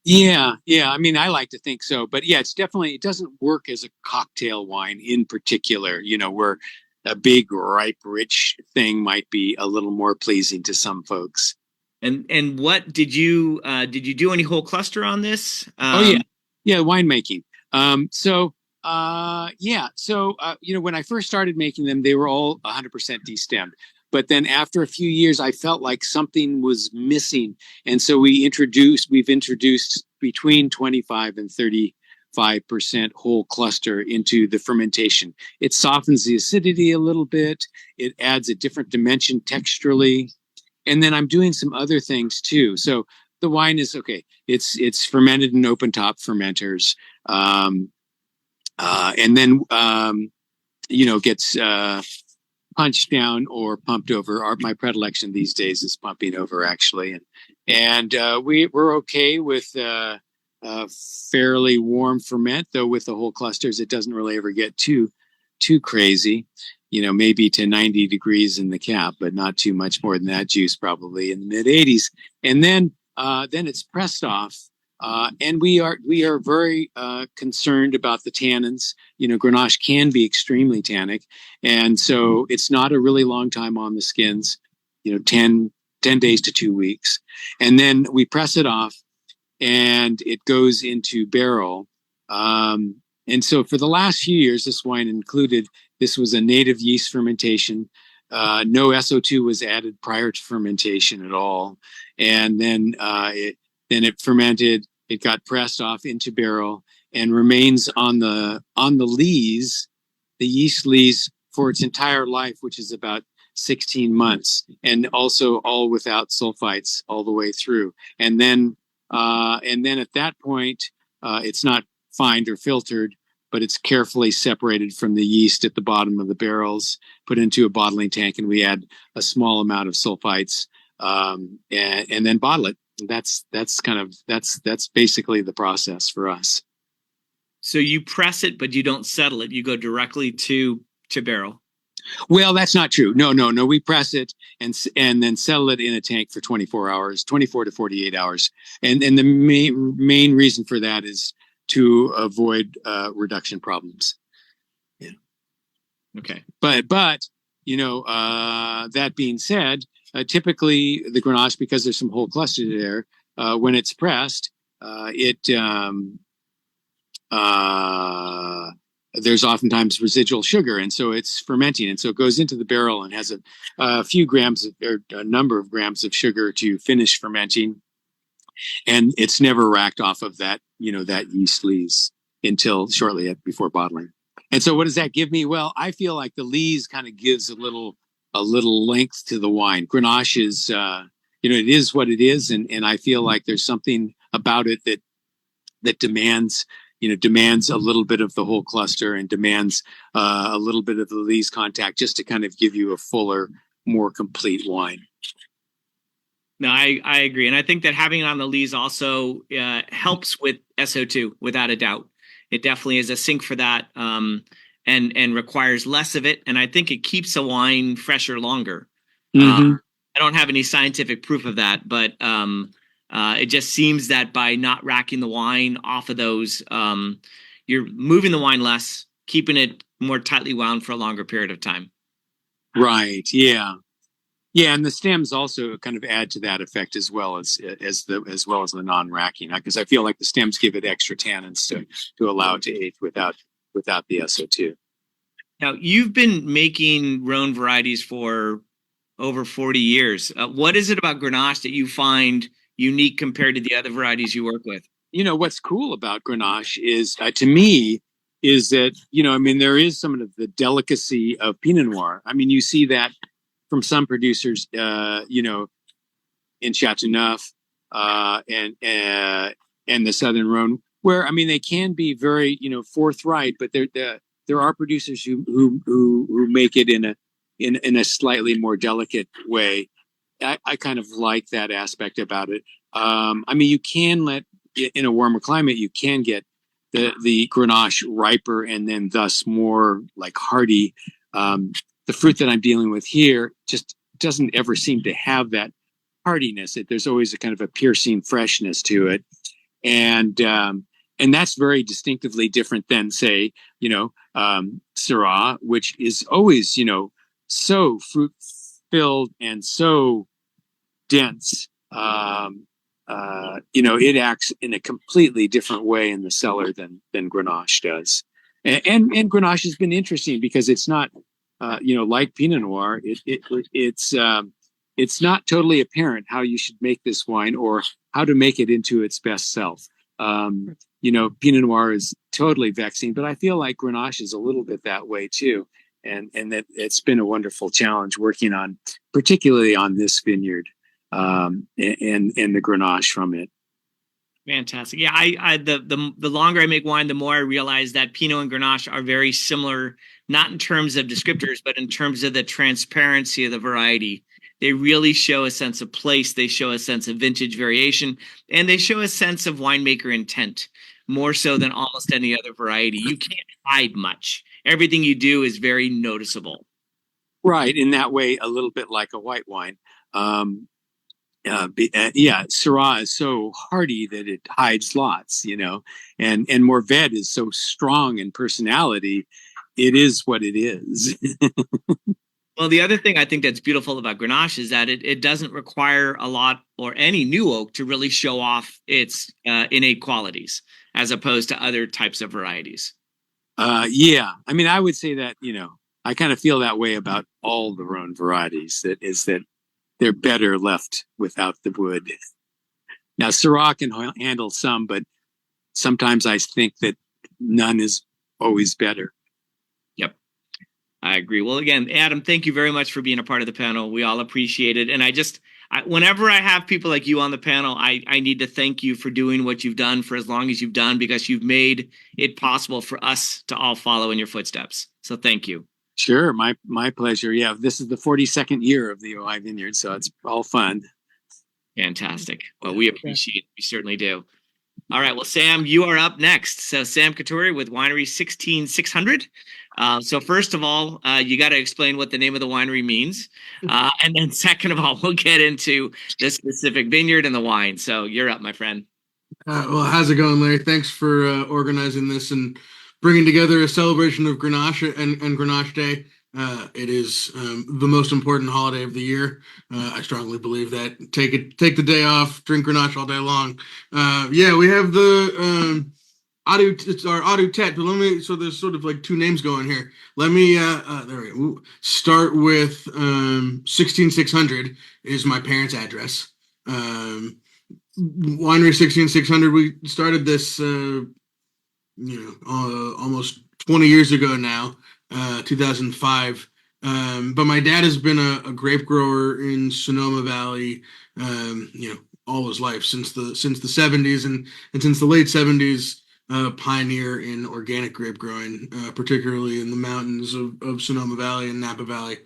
Yeah. I mean, I like to think so, but yeah, it doesn't work as a cocktail wine in particular, where a big, ripe, rich thing might be a little more pleasing to some folks. And what did you do any whole cluster on this? Winemaking. When I first started making them, they were all 100% destemmed. But then after a few years, I felt like something was missing. And so we've introduced between 25 and 35% whole cluster into the fermentation. It softens the acidity a little bit. It adds a different dimension texturally. And then I'm doing some other things too. So the wine is okay. It's fermented in open top fermenters. Gets punched down or pumped over. My predilection these days is pumping over, actually. And we're okay with fairly warm ferment, though with the whole clusters, it doesn't really ever get too crazy. Maybe to 90 degrees in the cap, but not too much more than that. Juice probably in the mid 80s. And then it's pressed off. And we are very concerned about the tannins. Grenache can be extremely tannic. And so it's not a really long time on the skins, 10 days to 2 weeks. And then we press it off and it goes into barrel. And so for the last few years, this wine included, this was a native yeast fermentation. No SO2 was added prior to fermentation at all. And then it fermented, it got pressed off into barrel and remains on the lees, the yeast lees, for its entire life, which is about 16 months, and also all without sulfites all the way through. And then at that point, it's not fined or filtered, but it's carefully separated from the yeast at the bottom of the barrels, put into a bottling tank, and we add a small amount of sulfites, and then bottle it. That's basically the process for us. So you press it, but you don't settle it. You go directly to barrel. Well, that's not true. No. We press it and then settle it in a tank for 24 to 48 hours. And the main reason for that is to avoid reduction problems. Yeah. Okay. But that being said, typically the Grenache, because there's some whole cluster there, when it's pressed, there's oftentimes residual sugar, and so it's fermenting, and so it goes into the barrel and has a few grams or a number of grams of sugar to finish fermenting, and it's never racked off of that yeast lees until shortly before bottling. And so what does that give me? Well, I feel like the lees kind of gives a little length to the wine. Grenache is it is what it is, and I feel like there's something about it that demands a little bit of the whole cluster and demands a little bit of the lees contact, just to kind of give you a fuller, more complete wine. No, I agree. And I think that having it on the lees also helps with SO2, without a doubt. It definitely is a sink for that, and requires less of it. And I think it keeps a wine fresher longer. Mm-hmm. I don't have any scientific proof of that, but it just seems that by not racking the wine off of those, you're moving the wine less, keeping it more tightly wound for a longer period of time. Right. Yeah. Yeah, and the stems also kind of add to that effect as well as the non-racking, because I feel like the stems give it extra tannins to allow it to age without the SO2. Now, you've been making Rhone varieties for over 40 years. What is it about Grenache that you find unique compared to the other varieties you work with? What's cool about Grenache is, to me, is that, I mean, there is some of the delicacy of Pinot Noir. I mean, you see that from some producers, in Chateauneuf and the Southern Rhone, where, I mean, they can be very, forthright, but there are producers who make it in a slightly more delicate way. I kind of like that aspect about it. I mean, you can in a warmer climate, you can get the Grenache riper and then thus more like hardy. The fruit that I'm dealing with here just doesn't ever seem to have that hardiness. There's always a kind of a piercing freshness to it, and that's very distinctively different than, say, Syrah, which is always, so fruit filled and so dense. It acts in a completely different way in the cellar than Grenache does, and Grenache has been interesting because it's not. Like Pinot Noir, it's not totally apparent how you should make this wine or how to make it into its best self. Pinot Noir is totally vexing, but I feel like Grenache is a little bit that way too, and that it's been a wonderful challenge working on, particularly on this vineyard, and the Grenache from it. Fantastic. Yeah, the longer I make wine, the more I realize that Pinot and Grenache are very similar, not in terms of descriptors, but in terms of the transparency of the variety. They really show a sense of place. They show a sense of vintage variation, and they show a sense of winemaker intent, more so than almost any other variety. You can't hide much. Everything you do is very noticeable. Right. In that way, a little bit like a white wine. Syrah is so hardy that it hides lots, and Mourvèdre is so strong in personality. It is what it is. Well, the other thing I think that's beautiful about Grenache is that it doesn't require a lot or any new oak to really show off its innate qualities, as opposed to other types of varieties. Yeah. I mean, I would say that, I kind of feel that way about all the Rhone varieties, that they're better left without the wood. Now, Syrah can handle some, but sometimes I think that none is always better. Yep, I agree. Well, again, Adam, thank you very much for being a part of the panel. We all appreciate it. And whenever I have people like you on the panel, I need to thank you for doing what you've done for as long as you've done, because you've made it possible for us to all follow in your footsteps. So thank you. Sure. My pleasure. Yeah. This is the 42nd year of the OI Vineyard, so it's all fun. Fantastic. Well, we appreciate it. We certainly do. All right. Well, Sam, you are up next. So Sam Couture with Winery 16600. So first of all, you got to explain what the name of the winery means. And then second of all, we'll get into the specific vineyard and the wine. So you're up, my friend. Well, how's it going, Larry? Thanks for organizing this and bringing together a celebration of Garnacha and Grenache Day. It is the most important holiday of the year. I strongly believe that. Take the day off, drink Grenache all day long. We have the it's our Adu Tet, but so there's sort of like two names going here. Let me there we go. Start with 16600 is my parents' address. Winery 16600. We started this almost 20 years ago now, 2005. But my dad has been a grape grower in Sonoma Valley, all his life since the 70s and since the late 70s, pioneer in organic grape growing, particularly in the mountains of Sonoma Valley and Napa Valley.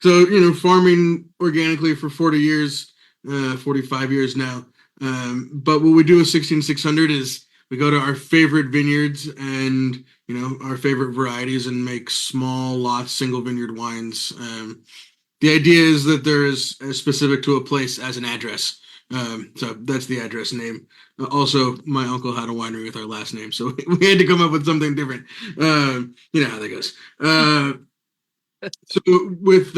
Farming organically for 40 years, 45 years now. But what we do with 16600 is we go to our favorite vineyards and, our favorite varieties and make small lots, single vineyard wines. The idea is that they're as specific to a place as an address. So that's the address name. Also, my uncle had a winery with our last name, so we had to come up with something different. You know how that goes. So with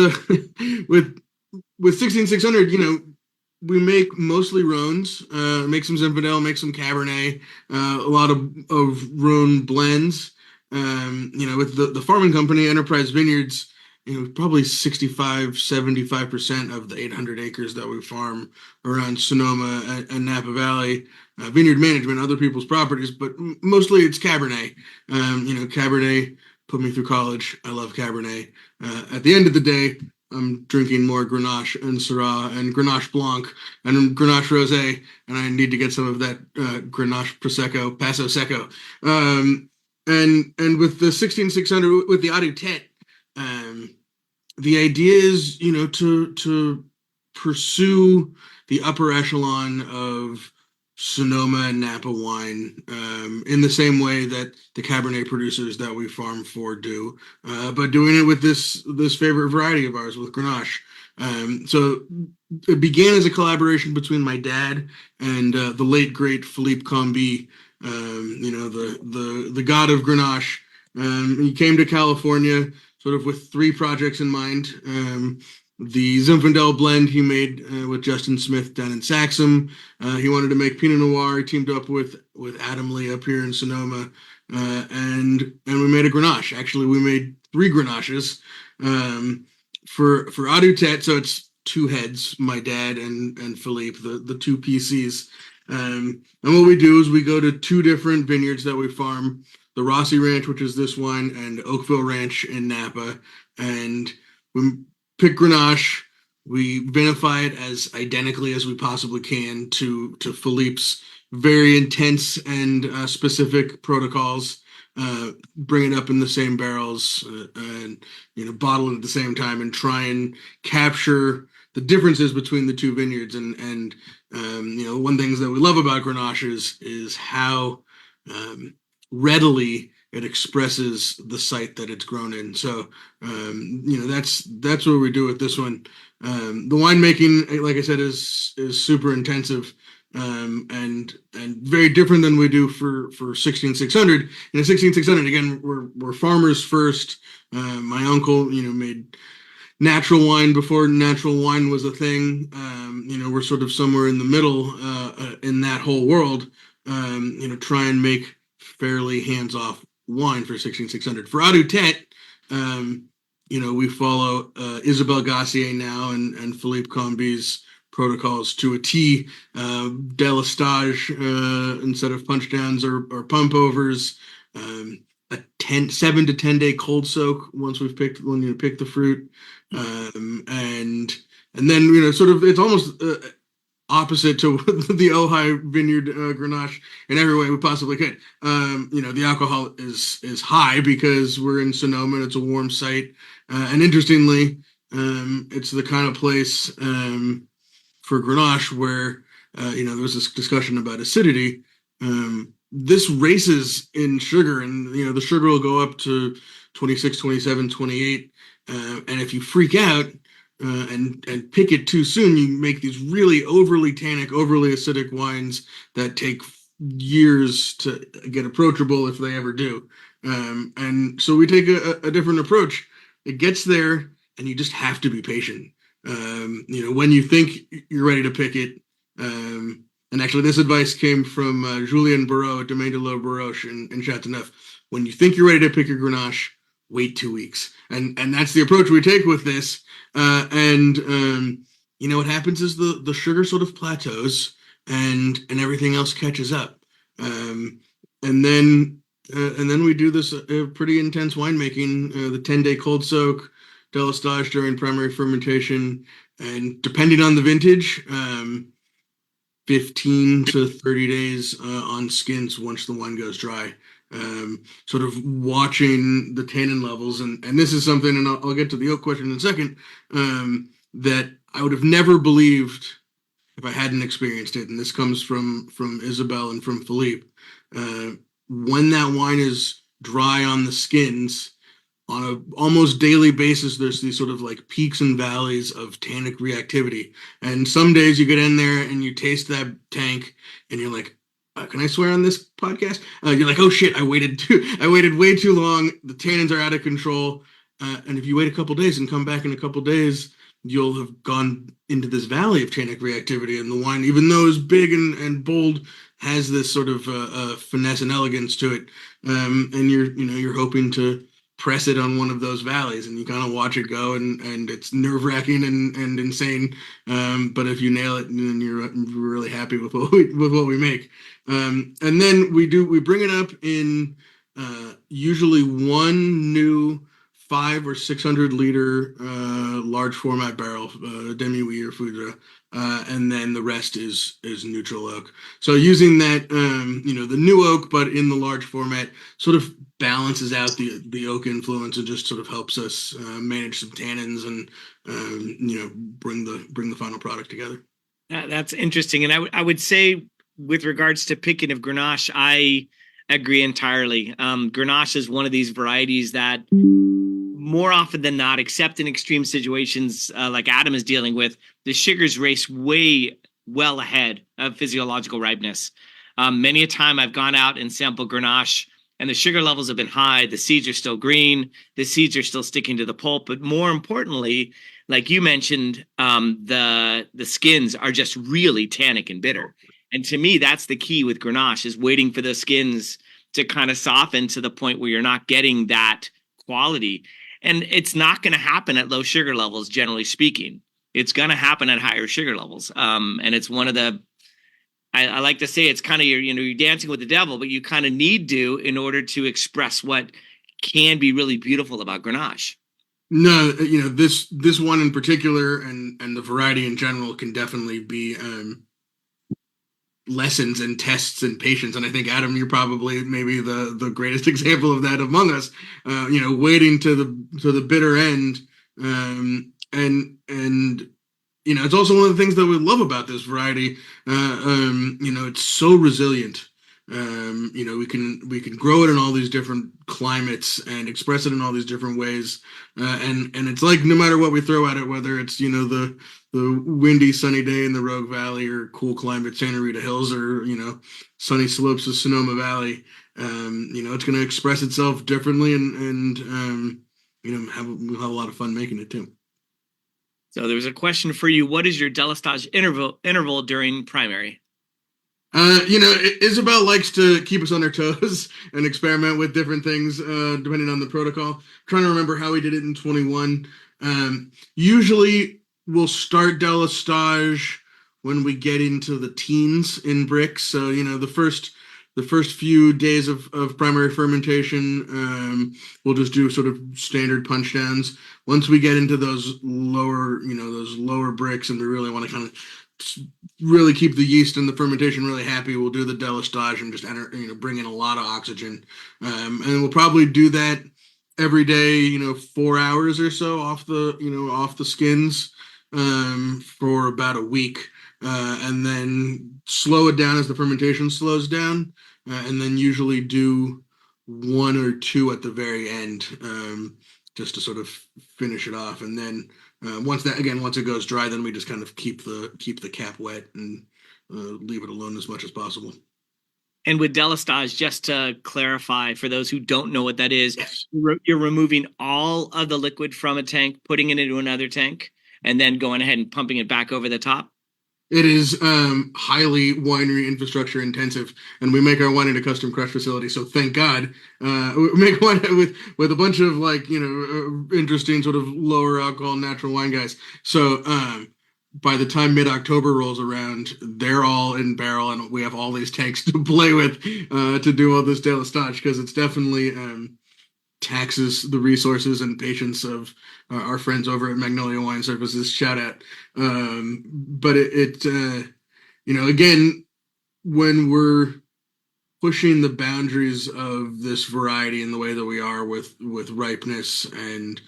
with 16600, we make mostly Rhones, make some Zinfandel, make some Cabernet, a lot of Rhone blends. With the farming company, Enterprise Vineyards, probably 65-75% of the 800 acres that we farm around Sonoma and Napa Valley, vineyard management, other people's properties, but mostly it's Cabernet. Cabernet put me through college. I love Cabernet. At the end of the day, I'm drinking more Grenache and Syrah and Grenache Blanc and Grenache Rosé, and I need to get some of that Grenache Prosecco, Paso Seco. And with the 16600, with the Eau de Tête, the idea is, to pursue the upper echelon of Sonoma and Napa wine in the same way that the Cabernet producers that we farm for do, but doing it with this favorite variety of ours, with Grenache. So it began as a collaboration between my dad and the late great Philippe Combi, the god of Grenache. He came to California sort of with three projects in mind. The Zinfandel blend he made with Justin Smith down in Saxum. He wanted to make Pinot Noir. He teamed up with Adam Lee up here in Sonoma, and we made a Grenache. Actually, we made 3 Grenaches for Eau de Tête. So it's 2 heads, my dad and Philippe, the 2 PCs. And what we do is we go to 2 different vineyards that we farm: the Rossi Ranch, which is this wine, and Oakville Ranch in Napa, and we pick Grenache. We vinify it as identically as we possibly can to Philippe's very intense and specific protocols. Bring it up in the same barrels, and bottle it at the same time, and try and capture the differences between the 2 vineyards. And one thing that we love about Grenache is how readily it expresses the site that it's grown in. So, that's what we do with this one. The winemaking, like I said, is super intensive, and very different than we do for 16600. 16600, again, we're farmers first. My uncle, made natural wine before natural wine was a thing. We're sort of somewhere in the middle in that whole world. Try and make fairly hands-off wine for 16600. For Eau de Tête, we follow Isabelle Gassier now and Philippe Combi's protocols to a T. Delistage instead of punch downs or pump overs. A 7 to 10 day cold soak once we've picked the fruit, and then sort of it's almost opposite to the Ojai Vineyard Grenache in every way we possibly could. The alcohol is high because we're in Sonoma and it's a warm site. And interestingly, it's the kind of place for Grenache where, there was this discussion about acidity. This races in sugar, and, the sugar will go up to 26, 27, 28. And if you freak out, and pick it too soon, you make these really overly tannic, overly acidic wines that take years to get approachable if they ever do. And so we take a different approach. It gets there, and you just have to be patient. When you think you're ready to pick it, and actually this advice came from Julien Barreau at Domaine de l'Eau Baroche in Chateauneuf. When you think you're ready to pick your Grenache, wait 2 weeks. And that's the approach we take with this. What happens is the sugar sort of plateaus and everything else catches up. And then we do this pretty intense winemaking, the 10-day cold soak, delistage during primary fermentation, and depending on the vintage, 15 to 30 days on skins once the wine goes dry. Sort of watching the tannin levels, and this is something, and I'll get to the oak question in a second, that I would have never believed if I hadn't experienced it. And this comes from Isabelle and from Philippe. When that wine is dry on the skins, on a almost daily basis, there's these sort of like peaks and valleys of tannic reactivity. And some days you get in there and you taste that tank, and you're like, can I swear on this podcast? You're like, oh shit, I waited way too long. The tannins are out of control. And if you wait a couple days and come back in a couple days, you'll have gone into this valley of tannic reactivity, and the wine, even though it's big and bold, has this sort of finesse and elegance to it. And you're hoping to press it on one of those valleys, and you kind of watch it go, and it's nerve-wracking and insane. But if you nail it, then you're really happy with what we make. And then we bring it up in usually one new 500 or 600 liter large format barrel, demi-wheat or foudre, and then the rest is neutral oak. So using that, the new oak, but in the large format, sort of balances out the oak influence and just sort of helps us manage some tannins and bring the final product together. That's interesting, and I would say with regards to picking of Grenache, I agree entirely. Grenache is one of these varieties that more often than not, except in extreme situations like Adam is dealing with, the sugars race way well ahead of physiological ripeness. Many a time I've gone out and sampled Grenache, and the sugar levels have been high. The seeds are still green. The seeds are still sticking to the pulp. But more importantly, like you mentioned, the skins are just really tannic and bitter. And to me, that's the key with Grenache, is waiting for the skins to kind of soften to the point where you're not getting that quality. And it's not going to happen at low sugar levels, generally speaking. It's going to happen at higher sugar levels. And it's one of the, I like to say, it's kind of, you're dancing with the devil, but you kind of need to in order to express what can be really beautiful about Grenache. No, this one in particular and the variety in general can definitely be lessons and tests and patience. And I think, Adam, you're probably maybe the greatest example of that among us, waiting to the bitter end. And it's also one of the things that we love about this variety. It's so resilient. We can grow it in all these different climates and express it in all these different ways. And it's like, no matter what we throw at it, whether it's, the windy, sunny day in the Rogue Valley, or cool climate Santa Rita Hills, or, sunny slopes of Sonoma Valley, it's going to express itself differently and we'll have a lot of fun making it too. So there's a question for you. What is your delestage interval during primary? Isabel likes to keep us on our toes and experiment with different things, depending on the protocol. I'm trying to remember how we did it in 21. Usually we'll start delestage when we get into the teens in bricks. So, the first few days of primary fermentation, we'll just do sort of standard punch downs. Once we get into those lower bricks, and we really want to kind of really keep the yeast and the fermentation really happy, we'll do the delestage and just bring in a lot of oxygen. And we'll probably do that every day, 4 hours or so off the skins, for about a week, and then slow it down as the fermentation slows down, and then usually do 1 or 2 at the very end, just to sort of finish it off. And then once it goes dry, then we just kind of keep the cap wet and leave it alone as much as possible. And with delestage, just to clarify for those who don't know what that is, Yes. You're removing all of the liquid from a tank, putting it into another tank, and then going ahead and pumping it back over the top. It is highly winery infrastructure intensive, and we make our wine in a custom crush facility. So thank God, we make wine with a bunch of interesting sort of lower alcohol natural wine guys. So by the time mid-October rolls around, they're all in barrel, and we have all these tanks to play with to do all this delestage, because it's definitely taxes the resources and patience of our friends over at Magnolia Wine Services. Shout out. But it again, when we're pushing the boundaries of this variety in the way that we are with ripeness and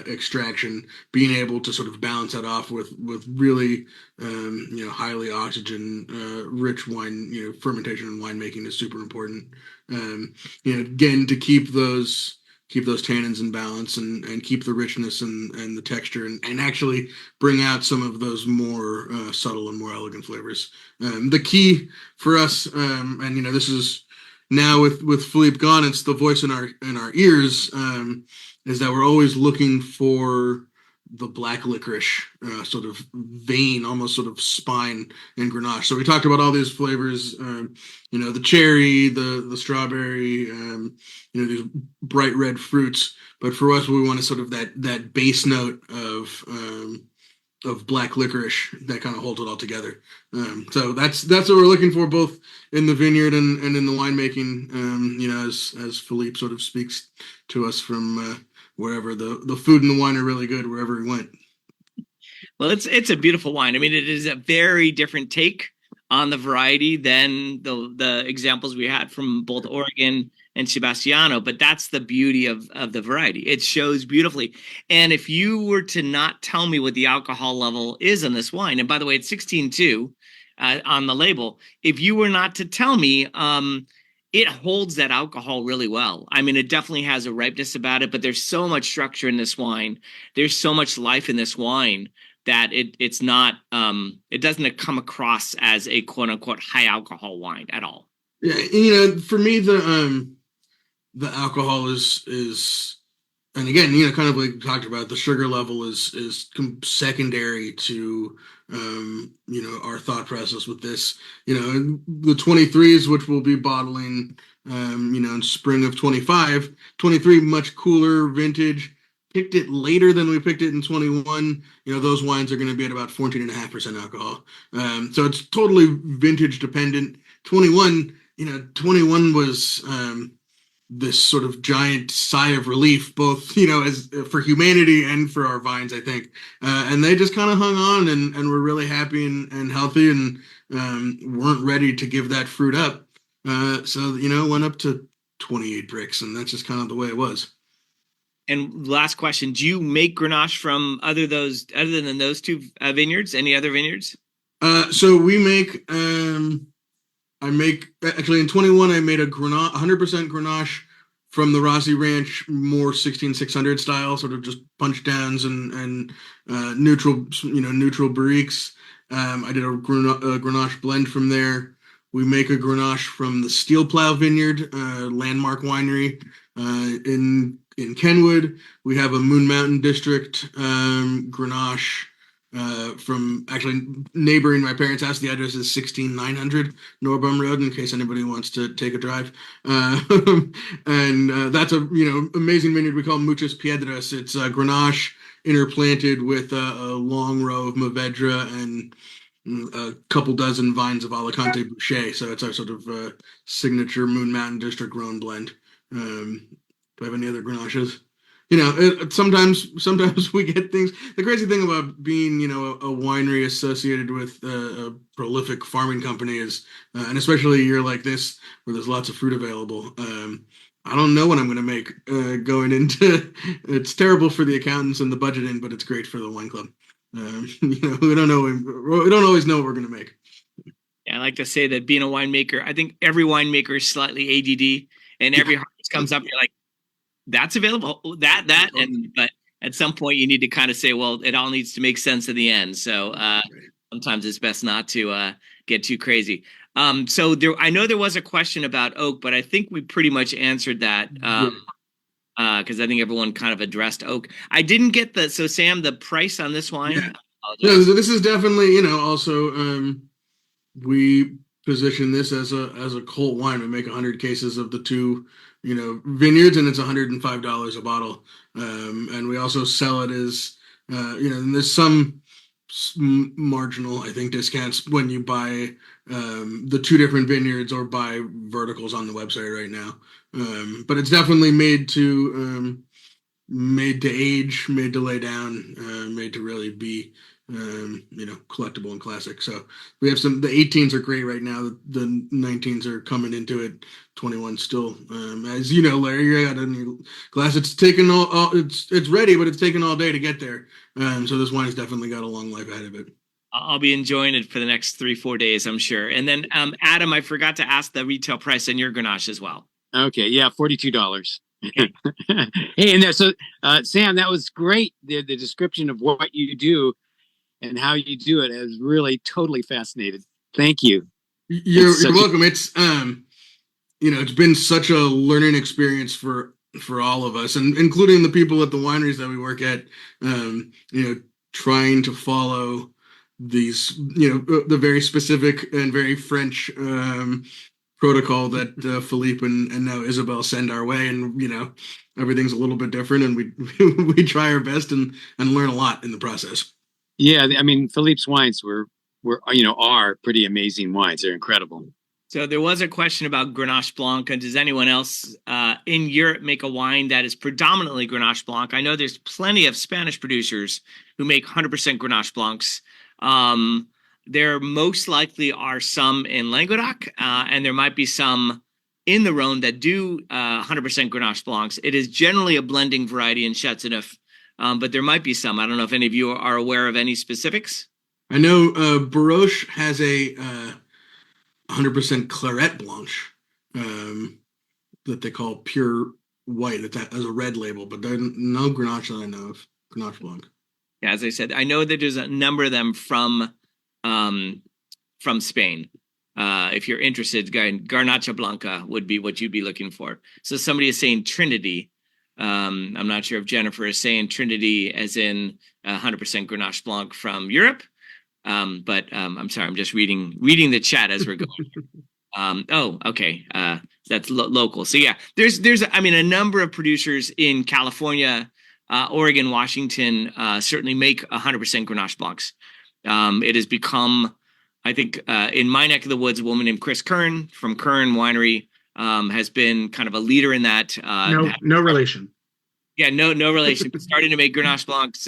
extraction, being able to sort of balance that off with really highly oxygen rich wine, fermentation and winemaking is super important. Again, to keep those tannins in balance and keep the richness and the texture and actually bring out some of those more subtle and more elegant flavors. The key for us, and this is now with Philippe gone, it's the voice in our ears, is that we're always looking for the black licorice sort of vein, almost sort of spine in Grenache. So we talked about all these flavors, the cherry, the strawberry, these bright red fruits. But for us, we want to sort of that base note of black licorice that kind of holds it all together. So that's what we're looking for, both in the vineyard and in the winemaking. As Philippe sort of speaks to us from wherever the food and the wine are really good wherever we went. Well, it's a beautiful wine. I mean, it is a very different take on the variety than the examples we had from both Oregon and Sebastiano, but that's the beauty of the variety. It shows beautifully. And if you were to not tell me what the alcohol level is on this wine, and by the way, it's 16.2 on the label. If you were not to tell me, it holds that alcohol really well. I mean, it definitely has a ripeness about it, but there's so much structure in this wine. There's so much life in this wine that it's not, it doesn't come across as a quote unquote high alcohol wine at all. Yeah, for me, the alcohol is, and again, kind of like we talked about, the sugar level is secondary to, our thought process with this. The 23s, which we'll be bottling, in spring of 25, 23, much cooler vintage. Picked it later than we picked it in 21. Those wines are going to be at about 14.5% alcohol. So it's totally vintage dependent. 21 was this sort of giant sigh of relief, both as for humanity and for our vines, I think. And they just kind of hung on and were really happy and healthy, and weren't ready to give that fruit up. So went up to 28 bricks, and that's just kind of the way it was. And last question: do you make Grenache from other than those two vineyards? Any other vineyards? So we make. I make actually in 21. I made a Grenache, 100% Grenache from the Rossi Ranch, more 16600 style, sort of just punch downs and neutral barriques. I did a Grenache blend from there. We make a Grenache from the Steel Plow Vineyard, landmark winery in Kenwood. We have a Moon Mountain District Grenache from actually neighboring my parents' house. The address is 16900 Norbum Road, in case anybody wants to take a drive. And that's a amazing vineyard we call Muchas Piedras. It's Grenache interplanted with a long row of Mourvedre and a couple dozen vines of Alicante Boucher. So it's our sort of signature Moon Mountain District grown blend. Do I have any other Grenaches? Sometimes we get things. The crazy thing about being, a winery associated with a prolific farming company is, and especially a year like this where there's lots of fruit available. I don't know what I'm going to make going into. It's terrible for the accountants and the budgeting, but it's great for the wine club. We don't know. We don't always know what we're going to make. Yeah, I like to say that being a winemaker, I think every winemaker is slightly ADD, and every harvest comes up, you're like, that's available, but at some point you need to kind of say, well, it all needs to make sense in the end. So sometimes it's best not to get too crazy. So I know there was a question about oak, but I think we pretty much answered that because I think everyone kind of addressed oak. I didn't get so Sam, the price on this wine. Yeah, this is definitely, also we position this as a cult wine. We make 100 cases of the two vineyards, and it's $105 a bottle. And we also sell it as, and there's some marginal, I think, discounts when you buy the two different vineyards or buy verticals on the website right now. But it's definitely made to age, made to lay down, made to really be collectible and classic. So we have the 18s are great right now. The 19s are coming into it. 21 still, as you know, Larry, you got a new glass. It's taken it's ready, but it's taken all day to get there. So this wine has definitely got a long life ahead of it. I'll be enjoying it for the next 3-4 days, I'm sure. And then Adam, I forgot to ask the retail price on your Grenache as well. Okay, yeah, $42. Okay. Hey, and there, so Sam, that was great. The description of what you do and how you do it is really totally fascinated. Thank you. You're welcome. It's it's been such a learning experience for for all of us, and including the people at the wineries that we work at. Trying to follow these, the very specific and very French protocol that Philippe and now Isabel send our way, and everything's a little bit different, and we try our best and learn a lot in the process. Yeah, I mean, Philippe's wines are pretty amazing wines. They're incredible. So there was a question about Grenache Blanc. And does anyone else in Europe make a wine that is predominantly Grenache Blanc? I know there's plenty of Spanish producers who make 100% Grenache Blancs. There most likely are some in Languedoc, and there might be some in the Rhone that do 100% Grenache Blancs. It is generally a blending variety in Châteauneuf, but there might be some. I don't know if any of you are aware of any specifics. I know Baroche has a 100% Claret Blanche that they call pure white. That as a red label, but there's no Grenache that I know of. Grenache Blanc. Yeah, as I said, I know that there's a number of them from Spain. If you're interested, Garnacha Blanca would be what you'd be looking for. So somebody is saying Trinity. I'm not sure if Jennifer is saying Trinity as in 100% Grenache Blanc from Europe. But I'm sorry, I'm just reading the chat as we're going. Okay. That's local. So yeah, there's a number of producers in California, Oregon, Washington, certainly make 100% Grenache Blancs. It has become, I think, in my neck of the woods, a woman named Chris Kern from Kern Winery has been kind of a leader in that. No relation. Yeah, no relation. Starting to make Grenache Blancs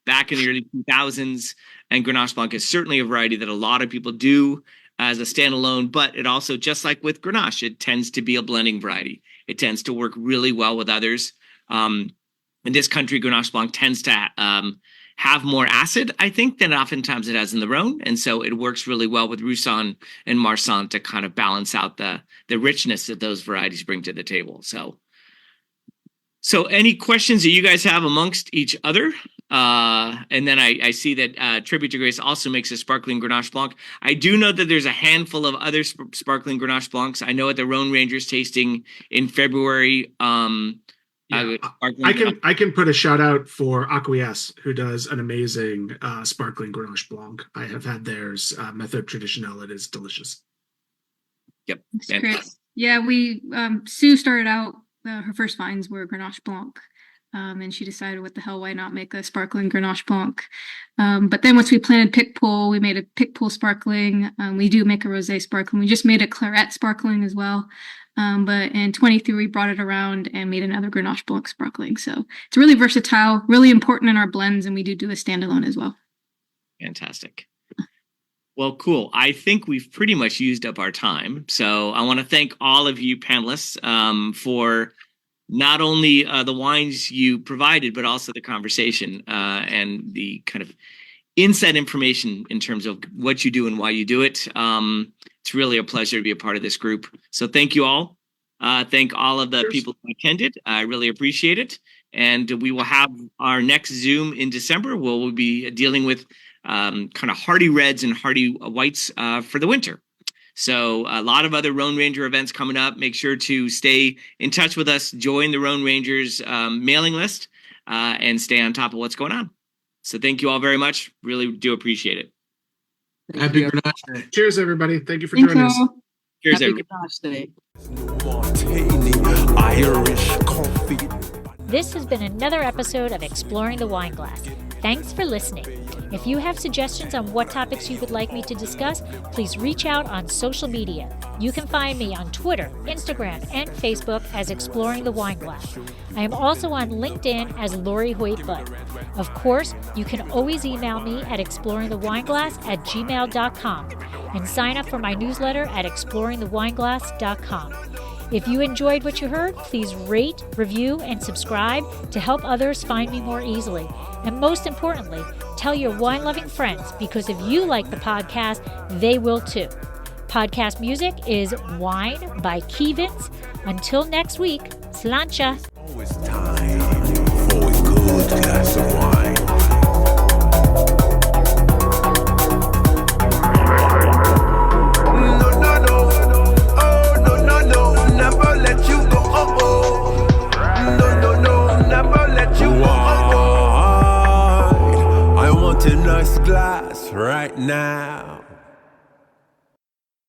back in the early 2000s. And Grenache Blanc is certainly a variety that a lot of people do as a standalone, but it also, just like with Grenache, it tends to be a blending variety. It tends to work really well with others. In this country, Grenache Blanc tends to have more acid, I think, than oftentimes it has in the Rhone. And so it works really well with Roussanne and Marsanne to kind of balance out the richness that those varieties bring to the table. So any questions that you guys have amongst each other? And then I see that Tribute to Grace also makes a sparkling Grenache Blanc. I do know that there's a handful of other sparkling Grenache Blancs. I know at the Rhone Rangers tasting in February. I can put a shout out for Acquiesce, who does an amazing sparkling Grenache Blanc. I have had theirs, Method Traditionnel. It is delicious. Yep. That's great. Yeah, we Sue started out. Her first vines were Grenache Blanc, and she decided, what the hell, why not make a sparkling Grenache Blanc? But then once we planted Picpoul, we made a Picpoul sparkling. We do make a rosé sparkling. We just made a Claret sparkling as well. But in 23, we brought it around and made another Grenache Blanc sparkling. So it's really versatile, really important in our blends, and we do a standalone as well. Fantastic. Well, cool. I think we've pretty much used up our time. So I want to thank all of you panelists for not only the wines you provided, but also the conversation and the kind of inside information in terms of what you do and why you do it. It's really a pleasure to be a part of this group. So thank you all. Thank all of the people who attended. I really appreciate it. And we will have our next Zoom in December, where we'll be dealing with kind of hardy reds and hardy whites for the winter. So a lot of other Rhone Ranger events coming up. Make sure to stay in touch with us, join the Rhone Rangers mailing list, and stay on top of what's going on. So thank you all very much. Really do appreciate it. Happy Grenache Day. Cheers, everybody. Thank you for joining us. Cheers, Happy everybody. Grenache Day. Martini, Irish coffee. This has been another episode of Exploring the Wine Glass. Thanks for listening. If you have suggestions on what topics you would like me to discuss, please reach out on social media. You can find me on Twitter, Instagram, and Facebook as Exploring the Wine Glass. I am also on LinkedIn as Lori Hoyt-Budd. Of course, you can always email me at exploringthewineglass@gmail.com and sign up for my newsletter at exploringthewineglass.com. If you enjoyed what you heard, please rate, review, and subscribe to help others find me more easily. And most importantly, tell your wine-loving friends, because if you like the podcast, they will too. Podcast music is Wine by Kevins. Until next week, slancha. Always time for a good glass of wine. No, oh, no, never let you go. right now.